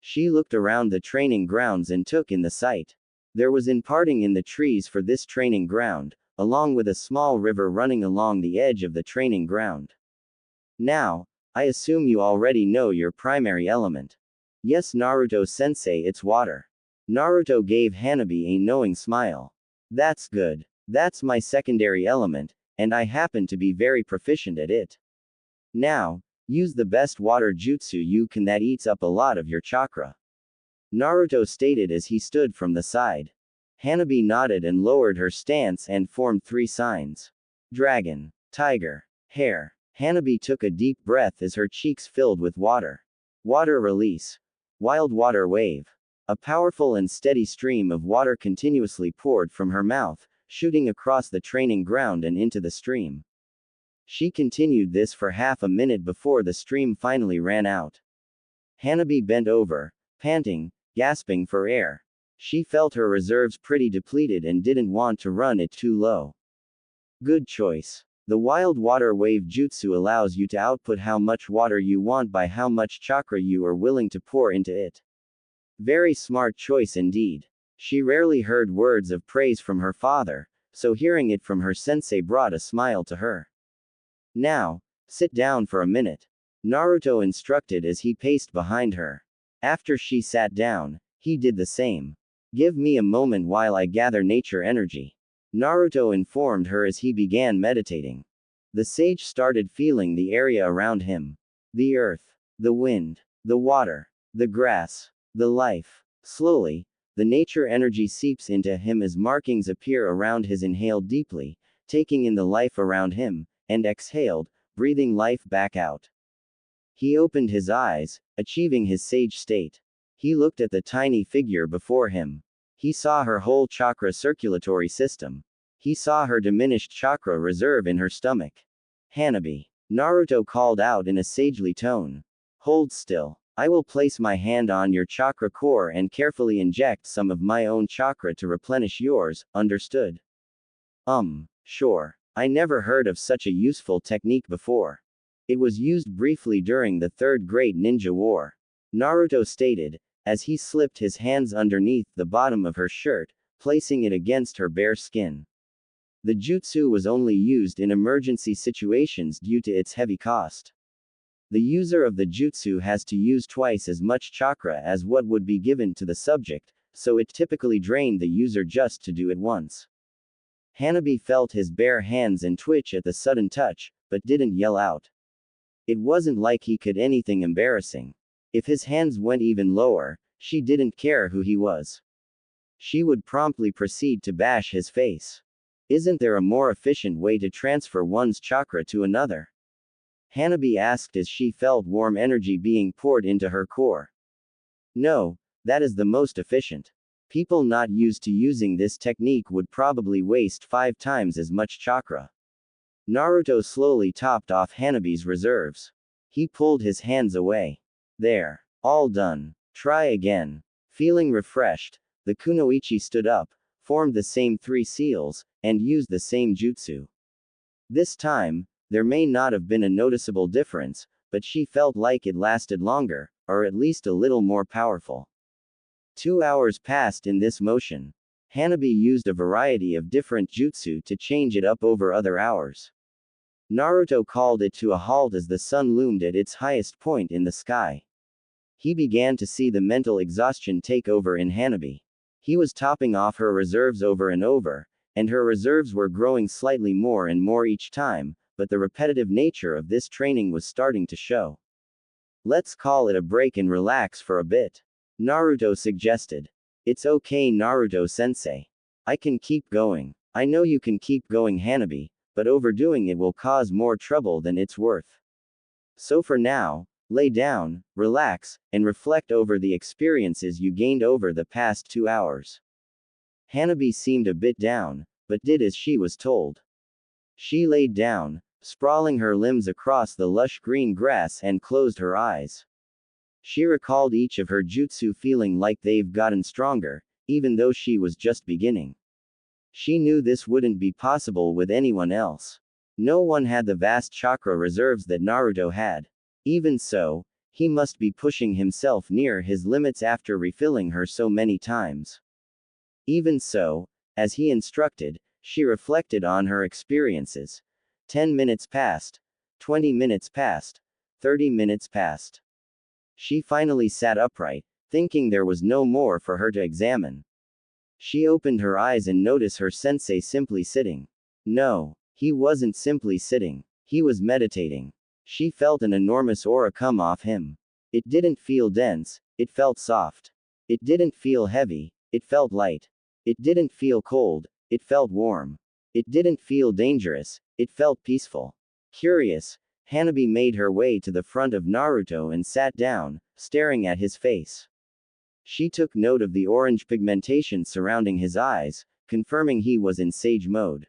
She looked around the training grounds and took in the sight. There was parting in the trees for this training ground, along with a small river running along the edge of the training ground. "Now, I assume you already know your primary element." "Yes, Naruto-sensei, it's water." Naruto gave Hanabi a knowing smile. "That's good. That's my secondary element, and I happen to be very proficient at it. Now, use the best water jutsu you can that eats up a lot of your chakra." Naruto stated as he stood from the side. Hanabi nodded and lowered her stance and formed 3 signs. Dragon, tiger, hare. Hanabi took a deep breath as her cheeks filled with water. Water release. Wild water wave. A powerful and steady stream of water continuously poured from her mouth, shooting across the training ground and into the stream. She continued this for half a minute before the stream finally ran out. Hanabi bent over, panting, gasping for air. She felt her reserves pretty depleted and didn't want to run it too low. Good choice. The wild water wave jutsu allows you to output how much water you want by how much chakra you are willing to pour into it. Very smart choice indeed. She rarely heard words of praise from her father, so hearing it from her sensei brought a smile to her. "Now, sit down for a minute," Naruto instructed as he paced behind her. After she sat down, he did the same. "Give me a moment while I gather nature energy," Naruto informed her as he began meditating. The sage started feeling the area around him. The earth, the wind, the water, the grass, the life. Slowly, the nature energy seeps into him as markings appear around his inhaled deeply, taking in the life around him, and exhaled, breathing life back out. He opened his eyes, achieving his sage state. He looked at the tiny figure before him. He saw her whole chakra circulatory system. He saw her diminished chakra reserve in her stomach. "Hanabi," Naruto called out in a sagely tone. "Hold still. I will place my hand on your chakra core and carefully inject some of my own chakra to replenish yours, understood? Sure. I never heard of such a useful technique before. It was used briefly during the Third Great Ninja War. Naruto stated, as he slipped his hands underneath the bottom of her shirt, placing it against her bare skin. The jutsu was only used in emergency situations due to its heavy cost. The user of the jutsu has to use twice as much chakra as what would be given to the subject, so it typically drained the user just to do it once. Hanabi felt his bare hands and twitch at the sudden touch, but didn't yell out. It wasn't like he could anything embarrassing. If his hands went even lower, she didn't care who he was. She would promptly proceed to bash his face. Isn't there a more efficient way to transfer one's chakra to another? Hanabi asked as she felt warm energy being poured into her core. No, that is the most efficient. People not used to using this technique would probably waste 5 times as much chakra. Naruto slowly topped off Hanabi's reserves. He pulled his hands away. There. All done. Try again. Feeling refreshed, the kunoichi stood up, formed the same 3 seals, and used the same jutsu. This time, there may not have been a noticeable difference, but she felt like it lasted longer, or at least a little more powerful. 2 hours passed in this motion. Hanabi used a variety of different jutsu to change it up over other hours. Naruto called it to a halt as the sun loomed at its highest point in the sky. He began to see the mental exhaustion take over in Hanabi. He was topping off her reserves over and over, and her reserves were growing slightly more and more each time, but the repetitive nature of this training was starting to show. Let's call it a break and relax for a bit. Naruto suggested. It's okay, Naruto-sensei. I can keep going. I know you can keep going, Hanabi, but overdoing it will cause more trouble than it's worth. So for now, lay down, relax, and reflect over the experiences you gained over the past 2 hours. Hanabi seemed a bit down, but did as she was told. She laid down, sprawling her limbs across the lush green grass and closed her eyes. She recalled each of her jutsu feeling like they've gotten stronger, even though she was just beginning. She knew this wouldn't be possible with anyone else. No one had the vast chakra reserves that Naruto had. Even so, he must be pushing himself near his limits after refilling her so many times. Even so, as he instructed, she reflected on her experiences. 10 minutes passed. 20 minutes passed. 30 minutes passed. She finally sat upright, thinking there was no more for her to examine. She opened her eyes and noticed her sensei simply sitting. No, he wasn't simply sitting. He was meditating. She felt an enormous aura come off him. It didn't feel dense, it felt soft. It didn't feel heavy, it felt light. It didn't feel cold, it felt warm. It didn't feel dangerous, it felt peaceful. Curious, Hanabi made her way to the front of Naruto and sat down, staring at his face. She took note of the orange pigmentation surrounding his eyes, confirming he was in sage mode.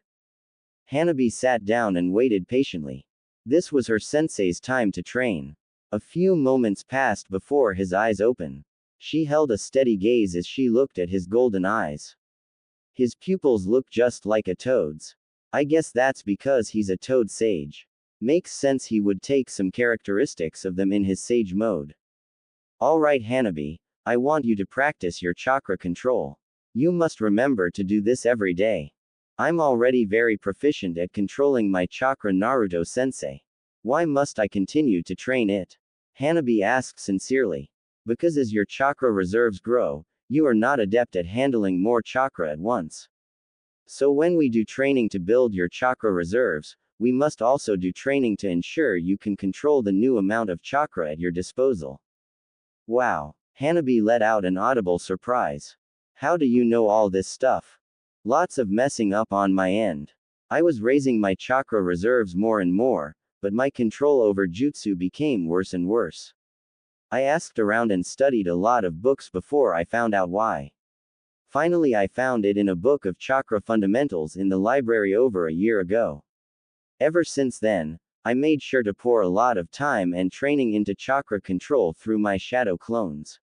Hanabi sat down and waited patiently. This was her sensei's time to train. A few moments passed before his eyes opened. She held a steady gaze as she looked at his golden eyes. His pupils looked just like a toad's. I guess that's because he's a toad sage. Makes sense he would take some characteristics of them in his sage mode. Alright, Hanabi, I want you to practice your chakra control. You must remember to do this every day. I'm already very proficient at controlling my chakra, Naruto-sensei. Why must I continue to train it? Hanabi asked sincerely. Because as your chakra reserves grow, you are not adept at handling more chakra at once. So when we do training to build your chakra reserves, we must also do training to ensure you can control the new amount of chakra at your disposal. Wow. Hanabi let out an audible surprise. How do you know all this stuff? Lots of messing up on my end. I was raising my chakra reserves more and more, but my control over jutsu became worse and worse. I asked around and studied a lot of books before I found out why. Finally, I found it in a book of chakra fundamentals in the library over a year ago. Ever since then, I made sure to pour a lot of time and training into chakra control through my shadow clones.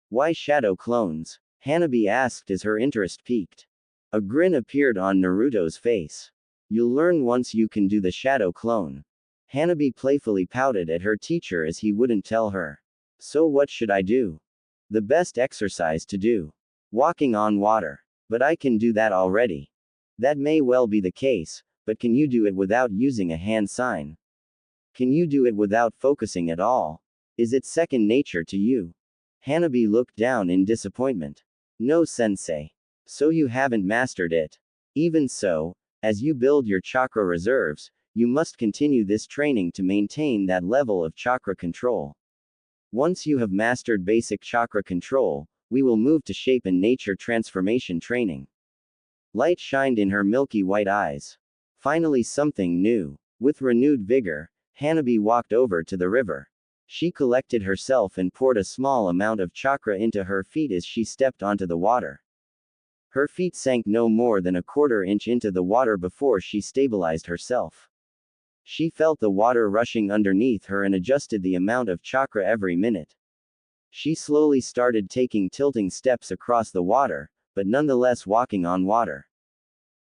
Why shadow clones? Hanabi asked as her interest peaked. A grin appeared on Naruto's face. You'll learn once you can do the shadow clone. Hanabi playfully pouted at her teacher as he wouldn't tell her. So what should I do? The best exercise to do. Walking on water. But I can do that already. That may well be the case, but can you do it without using a hand sign? Can you do it without focusing at all? Is it second nature to you? Hanabi looked down in disappointment. No, sensei. So you haven't mastered it. Even so, as you build your chakra reserves, you must continue this training to maintain that level of chakra control. Once you have mastered basic chakra control, we will move to shape and nature transformation training. Light shined in her milky white eyes. Finally something new. With renewed vigor, Hanabi walked over to the river. She collected herself and poured a small amount of chakra into her feet as she stepped onto the water. Her feet sank no more than a quarter inch into the water before she stabilized herself. She felt the water rushing underneath her and adjusted the amount of chakra every minute. She slowly started taking tilting steps across the water, but nonetheless walking on water.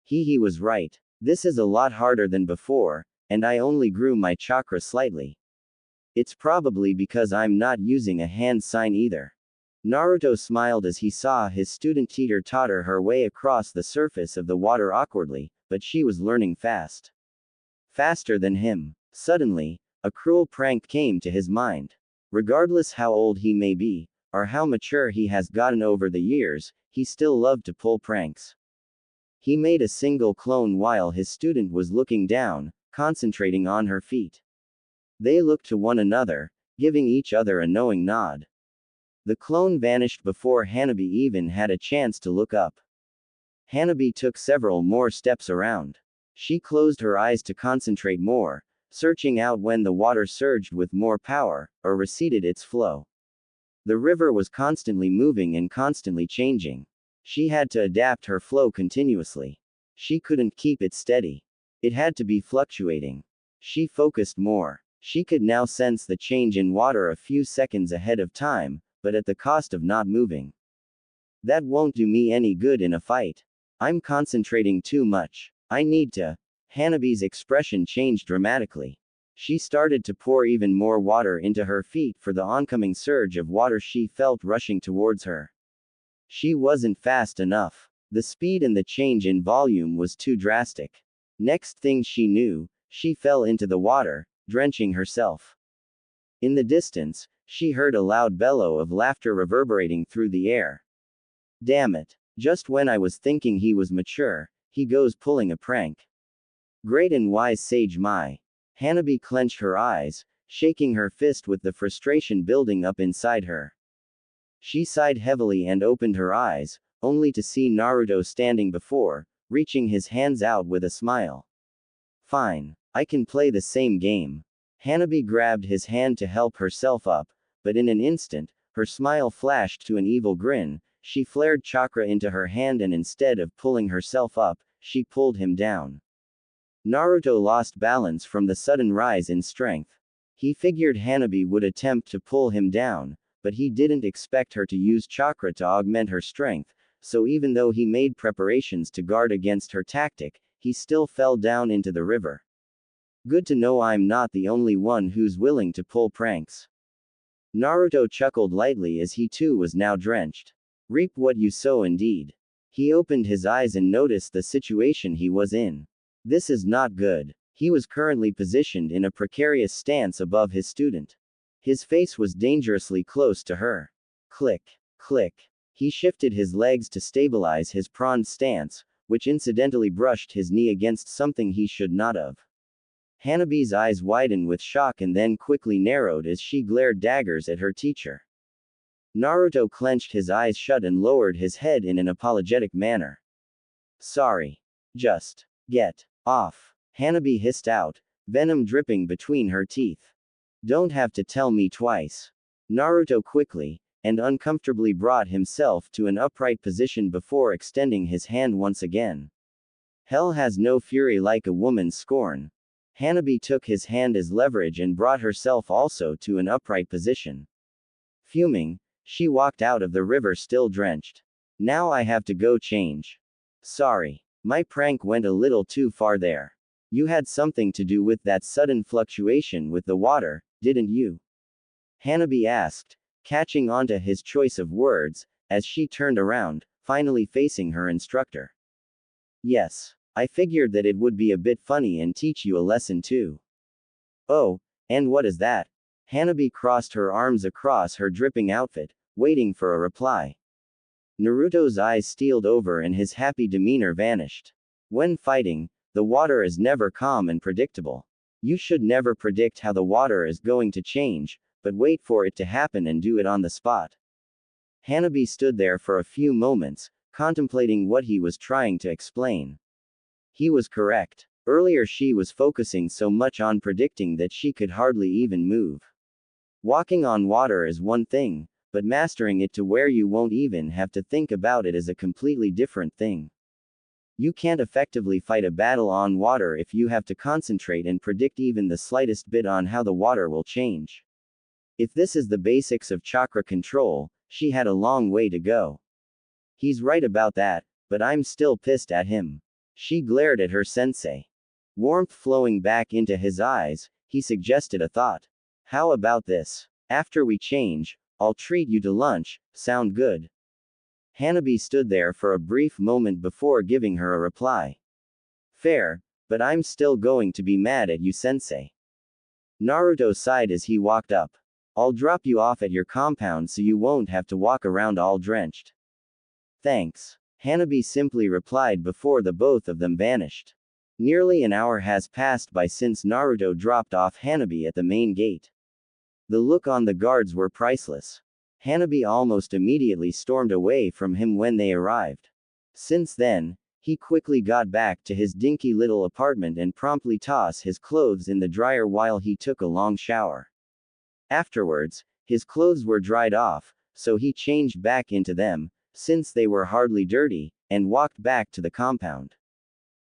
He was right. This is a lot harder than before, and I only grew my chakra slightly. It's probably because I'm not using a hand sign either. Naruto smiled as he saw his student teeter-totter her way across the surface of the water awkwardly, but she was learning fast. Faster than him. Suddenly, a cruel prank came to his mind. Regardless how old he may be, or how mature he has gotten over the years, he still loved to pull pranks. He made a single clone while his student was looking down, concentrating on her feet. They looked to one another, giving each other a knowing nod. The clone vanished before Hanabi even had a chance to look up. Hanabi took several more steps around. She closed her eyes to concentrate more, searching out when the water surged with more power, or receded its flow. The river was constantly moving and constantly changing. She had to adapt her flow continuously. She couldn't keep it steady. It had to be fluctuating. She focused more. She could now sense the change in water a few seconds ahead of time, but at the cost of not moving. That won't do me any good in a fight. I'm concentrating too much. I need to. Hanabi's expression changed dramatically. She started to pour even more water into her feet for the oncoming surge of water she felt rushing towards her. She wasn't fast enough. The speed and the change in volume was too drastic. Next thing she knew, she fell into the water, drenching herself. In the distance, she heard a loud bellow of laughter reverberating through the air. Damn it. Just when I was thinking he was mature, he goes pulling a prank. Great and wise sage Mai. Hanabi clenched her eyes, shaking her fist with the frustration building up inside her. She sighed heavily and opened her eyes, only to see Naruto standing before, reaching his hands out with a smile. Fine. I can play the same game. Hanabi grabbed his hand to help herself up, but in an instant, her smile flashed to an evil grin. She flared chakra into her hand and instead of pulling herself up, she pulled him down. Naruto lost balance from the sudden rise in strength. He figured Hanabi would attempt to pull him down, but he didn't expect her to use chakra to augment her strength, so even though he made preparations to guard against her tactic, he still fell down into the river. Good to know I'm not the only one who's willing to pull pranks. Naruto chuckled lightly as he too was now drenched. Reap what you sow indeed. He opened his eyes and noticed the situation he was in. This is not good. He was currently positioned in a precarious stance above his student. His face was dangerously close to her. Click, click. He shifted his legs to stabilize his prone stance, which incidentally brushed his knee against something he should not have. Hanabi's eyes widened with shock and then quickly narrowed as she glared daggers at her teacher. Naruto clenched his eyes shut and lowered his head in an apologetic manner. Sorry. Just get off. Hanabi hissed out, venom dripping between her teeth. Don't have to tell me twice. Naruto quickly and uncomfortably brought himself to an upright position before extending his hand once again. Hell has no fury like a woman's scorn. Hanabi took his hand as leverage and brought herself also to an upright position. Fuming, she walked out of the river still drenched. Now I have to go change. Sorry. My prank went a little too far there. You had something to do with that sudden fluctuation with the water, didn't you? Hanabi asked, catching onto his choice of words, as she turned around, finally facing her instructor. Yes. I figured that it would be a bit funny and teach you a lesson too. Oh, and what is that? Hanabi crossed her arms across her dripping outfit, waiting for a reply. Naruto's eyes steeled over and his happy demeanor vanished. When fighting, the water is never calm and predictable. You should never predict how the water is going to change, but wait for it to happen and do it on the spot. Hanabi stood there for a few moments, contemplating what he was trying to explain. He was correct. Earlier she was focusing so much on predicting that she could hardly even move. Walking on water is one thing, but mastering it to where you won't even have to think about it is a completely different thing. You can't effectively fight a battle on water if you have to concentrate and predict even the slightest bit on how the water will change. If this is the basics of chakra control, she had a long way to go. He's right about that, but I'm still pissed at him. She glared at her sensei. Warmth flowing back into his eyes, he suggested a thought. How about this? After we change, I'll treat you to lunch, sound good? Hanabi stood there for a brief moment before giving her a reply. Fair, but I'm still going to be mad at you, sensei. Naruto sighed as he walked up. I'll drop you off at your compound so you won't have to walk around all drenched. Thanks. Hanabi simply replied before the both of them vanished. Nearly an hour has passed by since Naruto dropped off Hanabi at the main gate. The look on the guards were priceless. Hanabi almost immediately stormed away from him when they arrived. Since then, he quickly got back to his dinky little apartment and promptly tossed his clothes in the dryer while he took a long shower. Afterwards, his clothes were dried off, so he changed back into them, since they were hardly dirty, and walked back to the compound.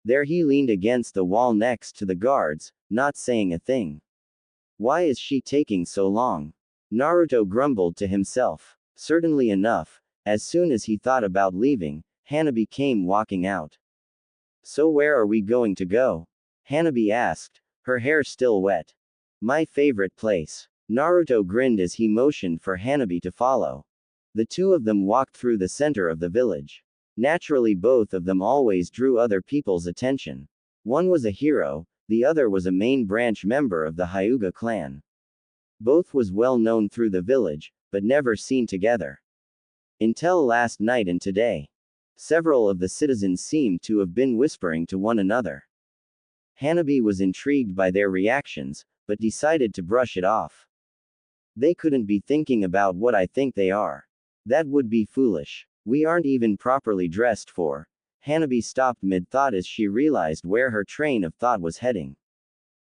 There he leaned against the wall next to the guards, not saying a thing. Why is she taking so long? Naruto grumbled to himself. Certainly enough, as soon as he thought about leaving, Hanabi came walking out. So where are we going to go? Hanabi asked, her hair still wet. My favorite place. Naruto grinned as he motioned for Hanabi to follow. The two of them walked through the center of the village. Naturally, both of them always drew other people's attention. One was a hero, the other was a main branch member of the Hyuga clan. Both was well known through the village, but never seen together. Until last night and today. Several of the citizens seemed to have been whispering to one another. Hanabi was intrigued by their reactions, but decided to brush it off. They couldn't be thinking about what I think they are. That would be foolish. We aren't even properly dressed for. Hanabi stopped mid-thought as she realized where her train of thought was heading.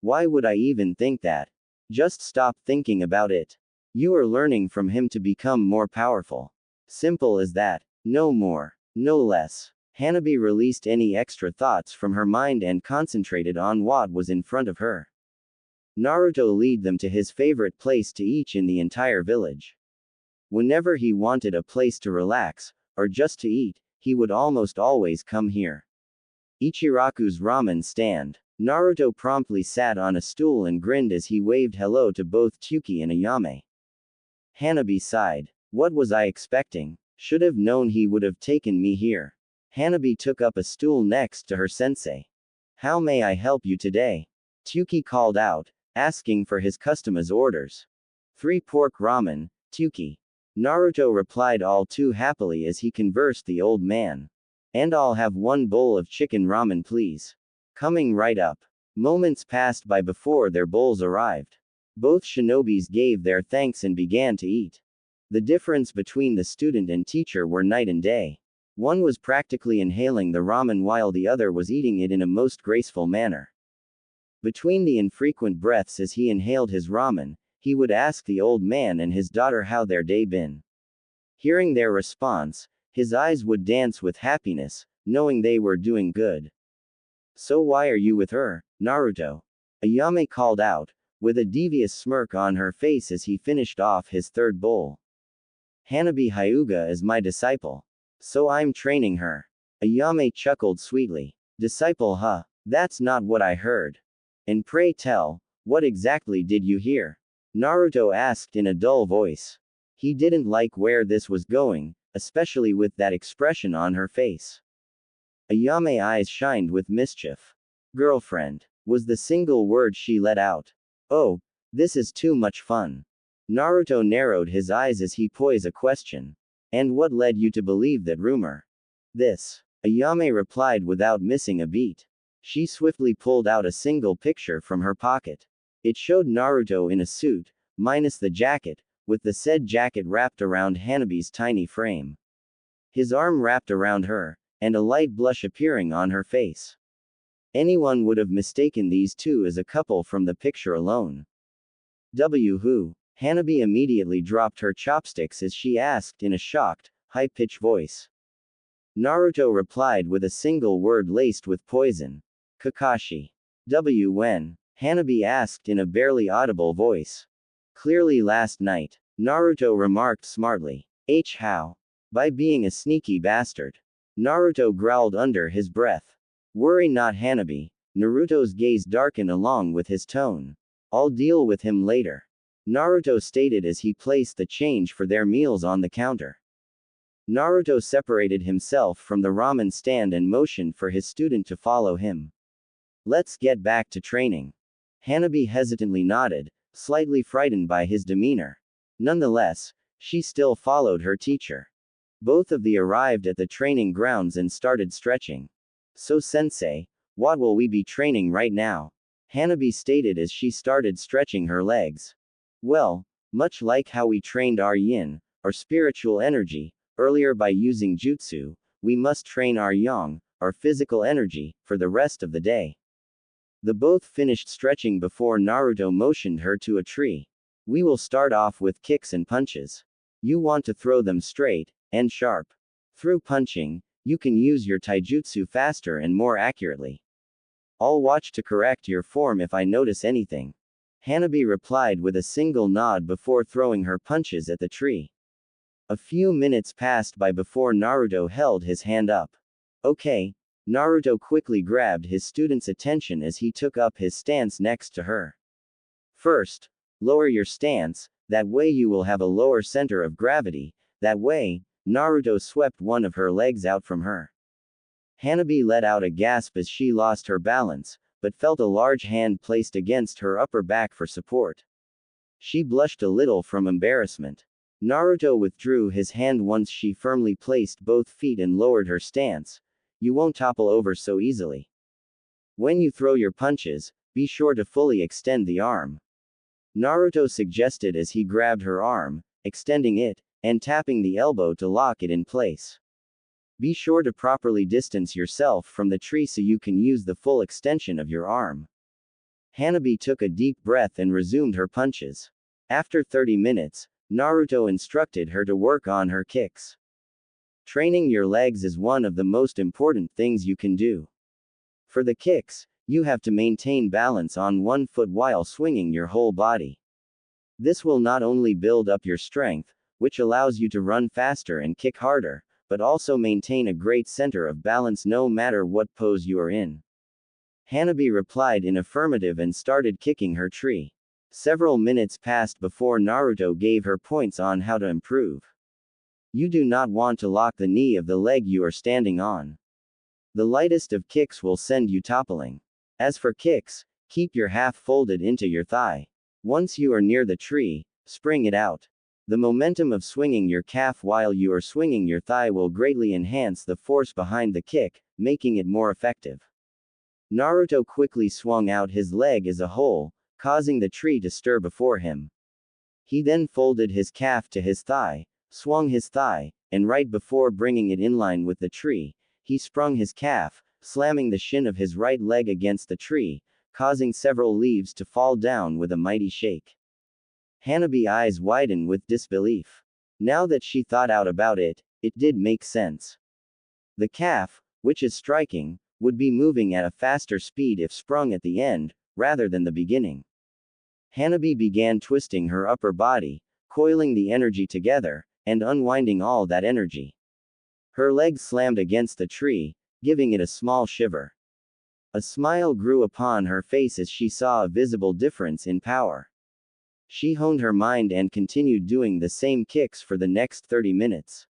Why would I even think that? Just stop thinking about it. You are learning from him to become more powerful. Simple as that. No more. No less. Hanabi released any extra thoughts from her mind and concentrated on what was in front of her. Naruto led them to his favorite place to eat in the entire village. Whenever he wanted a place to relax, or just to eat, he would almost always come here. Ichiraku's ramen stand. Naruto promptly sat on a stool and grinned as he waved hello to both Tsuki and Ayame. Hanabi sighed. What was I expecting? Should have known he would have taken me here. Hanabi took up a stool next to her sensei. How may I help you today? Tsuki called out, asking for his customer's orders. 3 pork ramen, Tsuki. Naruto replied all too happily as he conversed the old man. And I'll have 1 bowl of chicken ramen please. Coming right up. Moments passed by before their bowls arrived. Both shinobis gave their thanks and began to eat. The difference between the student and teacher were night and day. One was practically inhaling the ramen while the other was eating it in a most graceful manner. Between the infrequent breaths as he inhaled his ramen, he would ask the old man and his daughter how their day been. Hearing their response, his eyes would dance with happiness, knowing they were doing good. So why are you with her, Naruto? Ayame called out, with a devious smirk on her face as he finished off his third bowl. Hanabi Hyuga is my disciple. So I'm training her. Ayame chuckled sweetly. Disciple, huh? That's not what I heard. And pray tell, what exactly did you hear? Naruto asked in a dull voice. He didn't like where this was going, especially with that expression on her face. Ayame's eyes shined with mischief. Girlfriend, was the single word she let out. Oh, this is too much fun. Naruto narrowed his eyes as he posed a question. And what led you to believe that rumor? This. Ayame replied without missing a beat. She swiftly pulled out a single picture from her pocket. It showed Naruto in a suit, minus the jacket, with the said jacket wrapped around Hanabi's tiny frame. His arm wrapped around her, and a light blush appearing on her face. Anyone would have mistaken these two as a couple from the picture alone. Who? Hanabi immediately dropped her chopsticks as she asked in a shocked, high-pitched voice. Naruto replied with a single word laced with poison. Kakashi. When? Hanabi asked in a barely audible voice. Clearly last night. Naruto remarked smartly. How? By being a sneaky bastard. Naruto growled under his breath. Worry not, Hanabi. Naruto's gaze darkened along with his tone. I'll deal with him later. Naruto stated as he placed the change for their meals on the counter. Naruto separated himself from the ramen stand and motioned for his student to follow him. Let's get back to training. Hanabi hesitantly nodded, slightly frightened by his demeanor. Nonetheless, she still followed her teacher. Both of them arrived at the training grounds and started stretching. So sensei, what will we be training right now? Hanabi stated as she started stretching her legs. Well, much like how we trained our yin, or spiritual energy, earlier by using jutsu, we must train our yang, our physical energy, for the rest of the day. The both finished stretching before Naruto motioned her to a tree. We will start off with kicks and punches. You want to throw them straight, and sharp. Through punching, you can use your taijutsu faster and more accurately. I'll watch to correct your form if I notice anything. Hanabi replied with a single nod before throwing her punches at the tree. A few minutes passed by before Naruto held his hand up. Okay. Naruto quickly grabbed his student's attention as he took up his stance next to her. First, lower your stance, that way you will have a lower center of gravity, that way. Naruto swept one of her legs out from her. Hanabi let out a gasp as she lost her balance, but felt a large hand placed against her upper back for support. She blushed a little from embarrassment. Naruto withdrew his hand once she firmly placed both feet and lowered her stance. You won't topple over so easily. When you throw your punches, be sure to fully extend the arm. Naruto suggested as he grabbed her arm, extending it, and tapping the elbow to lock it in place. Be sure to properly distance yourself from the tree so you can use the full extension of your arm. Hanabi took a deep breath and resumed her punches. After 30 minutes, Naruto instructed her to work on her kicks. Training your legs is one of the most important things you can do. For the kicks, you have to maintain balance on one foot while swinging your whole body. This will not only build up your strength, which allows you to run faster and kick harder, but also maintain a great center of balance no matter what pose you are in. Hanabi replied in affirmative and started kicking her tree. Several minutes passed before Naruto gave her points on how to improve. You do not want to lock the knee of the leg you are standing on. The lightest of kicks will send you toppling. As for kicks, keep your half folded into your thigh. Once you are near the tree, spring it out. The momentum of swinging your calf while you are swinging your thigh will greatly enhance the force behind the kick, making it more effective. Naruto quickly swung out his leg as a whole, causing the tree to stir before him. He then folded his calf to his thigh, swung his thigh, and right before bringing it in line with the tree, he sprung his calf, slamming the shin of his right leg against the tree, causing several leaves to fall down with a mighty shake. Hanabi's eyes widened with disbelief. Now that she thought out about it, it did make sense. The calf, which is striking, would be moving at a faster speed if sprung at the end, rather than the beginning. Hanabi began twisting her upper body, coiling the energy together, and unwinding all that energy. Her legs slammed against the tree, giving it a small shiver. A smile grew upon her face as she saw a visible difference in power. She honed her mind and continued doing the same kicks for the next 30 minutes.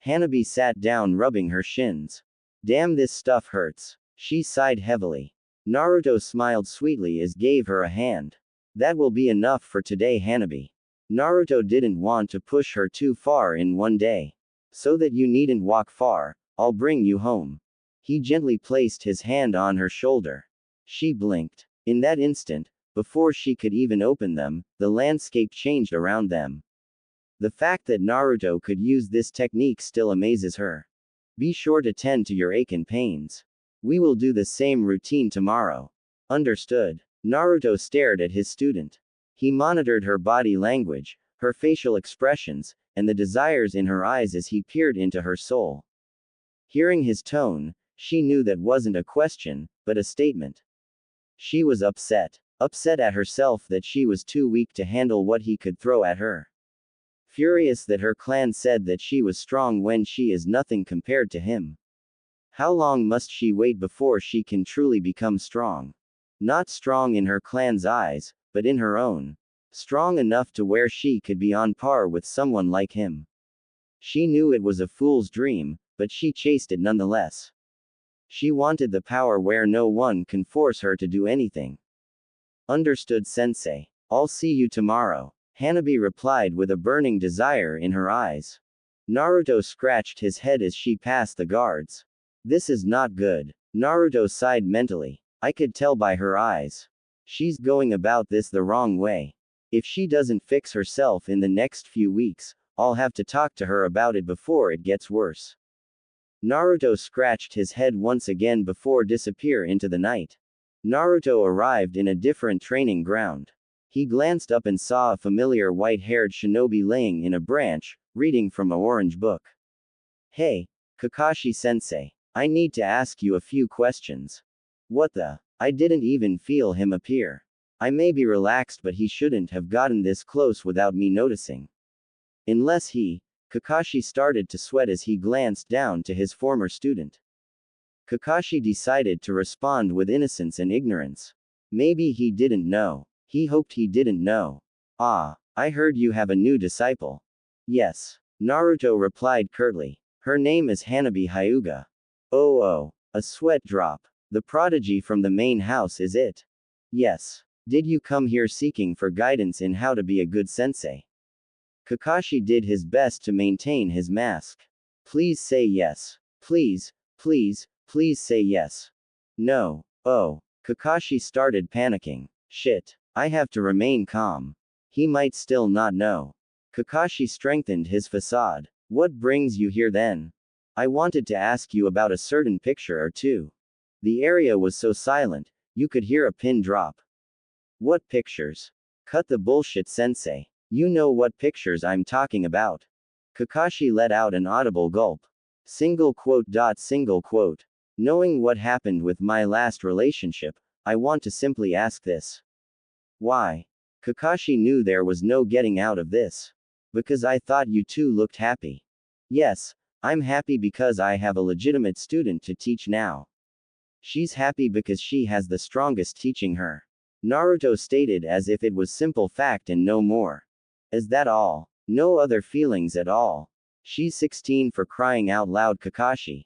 Hanabi sat down rubbing her shins. Damn, this stuff hurts. She sighed heavily. Naruto smiled sweetly as gave her a hand. That will be enough for today, Hanabi. Naruto didn't want to push her too far in one day. So that you needn't walk far, I'll bring you home. He gently placed his hand on her shoulder. She blinked. In that instant, before she could even open them, the landscape changed around them. The fact that Naruto could use this technique still amazes her. Be sure to tend to your ache and pains. We will do the same routine tomorrow. Understood. Naruto stared at his student. He monitored her body language, her facial expressions, and the desires in her eyes as he peered into her soul. Hearing his tone, she knew that wasn't a question, but a statement. She was upset. Upset at herself that she was too weak to handle what he could throw at her. Furious that her clan said that she was strong when she is nothing compared to him. How long must she wait before she can truly become strong? Not strong in her clan's eyes, but in her own. Strong enough to where she could be on par with someone like him. She knew it was a fool's dream, but she chased it nonetheless. She wanted the power where no one can force her to do anything. Understood, sensei. I'll see you tomorrow. Hanabi replied with a burning desire in her eyes. Naruto scratched his head as she passed the guards. This is not good. Naruto sighed mentally. I could tell by her eyes. She's going about this the wrong way. If she doesn't fix herself in the next few weeks, I'll have to talk to her about it before it gets worse. Naruto scratched his head once again before disappear into the night. Naruto arrived in a different training ground. He glanced up and saw a familiar white-haired shinobi laying in a branch, reading from an orange book. Hey, Kakashi-sensei. I need to ask you a few questions. What the? I didn't even feel him appear. I may be relaxed, but he shouldn't have gotten this close without me noticing. Unless he. Kakashi started to sweat as he glanced down to his former student. Kakashi decided to respond with innocence and ignorance. Maybe he didn't know. He hoped he didn't know. Ah, I heard you have a new disciple. Yes. Naruto replied curtly. Her name is Hanabi Hyuga. Oh, a sweat drop. The prodigy from the main house, is it? Yes. Did you come here seeking for guidance in how to be a good sensei? Kakashi did his best to maintain his mask. Please say yes. Please say yes. No. Oh. Kakashi started panicking. Shit. I have to remain calm. He might still not know. Kakashi strengthened his facade. What brings you here then? I wanted to ask you about a certain picture or two. The area was so silent, you could hear a pin drop. What pictures? Cut the bullshit, sensei. You know what pictures I'm talking about. Kakashi let out an audible gulp. Single quote. Knowing what happened with my last relationship, I want to simply ask this. Why? Kakashi knew there was no getting out of this. Because I thought you two looked happy. Yes, I'm happy because I have a legitimate student to teach now. She's happy because she has the strongest teaching her. Naruto stated as if it was simple fact and no more. Is that all? No other feelings at all? She's 16 for crying out loud, Kakashi.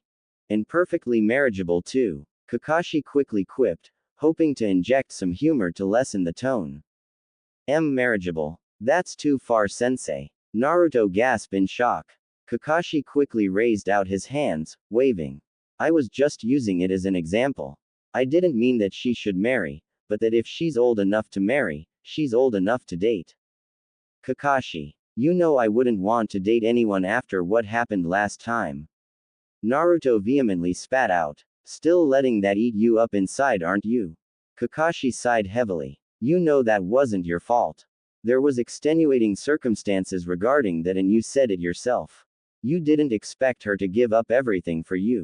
And perfectly marriageable too. Kakashi quickly quipped, hoping to inject some humor to lessen the tone. Marriageable. That's too far, sensei. Naruto gasped in shock. Kakashi quickly raised out his hands, waving. I was just using it as an example. I didn't mean that she should marry, but that if she's old enough to marry, she's old enough to date. Kakashi. You know I wouldn't want to date anyone after what happened last time. Naruto vehemently spat out. Still letting that eat you up inside, aren't you? Kakashi sighed heavily. You know that wasn't your fault. There was extenuating circumstances regarding that and you said it yourself. You didn't expect her to give up everything for you.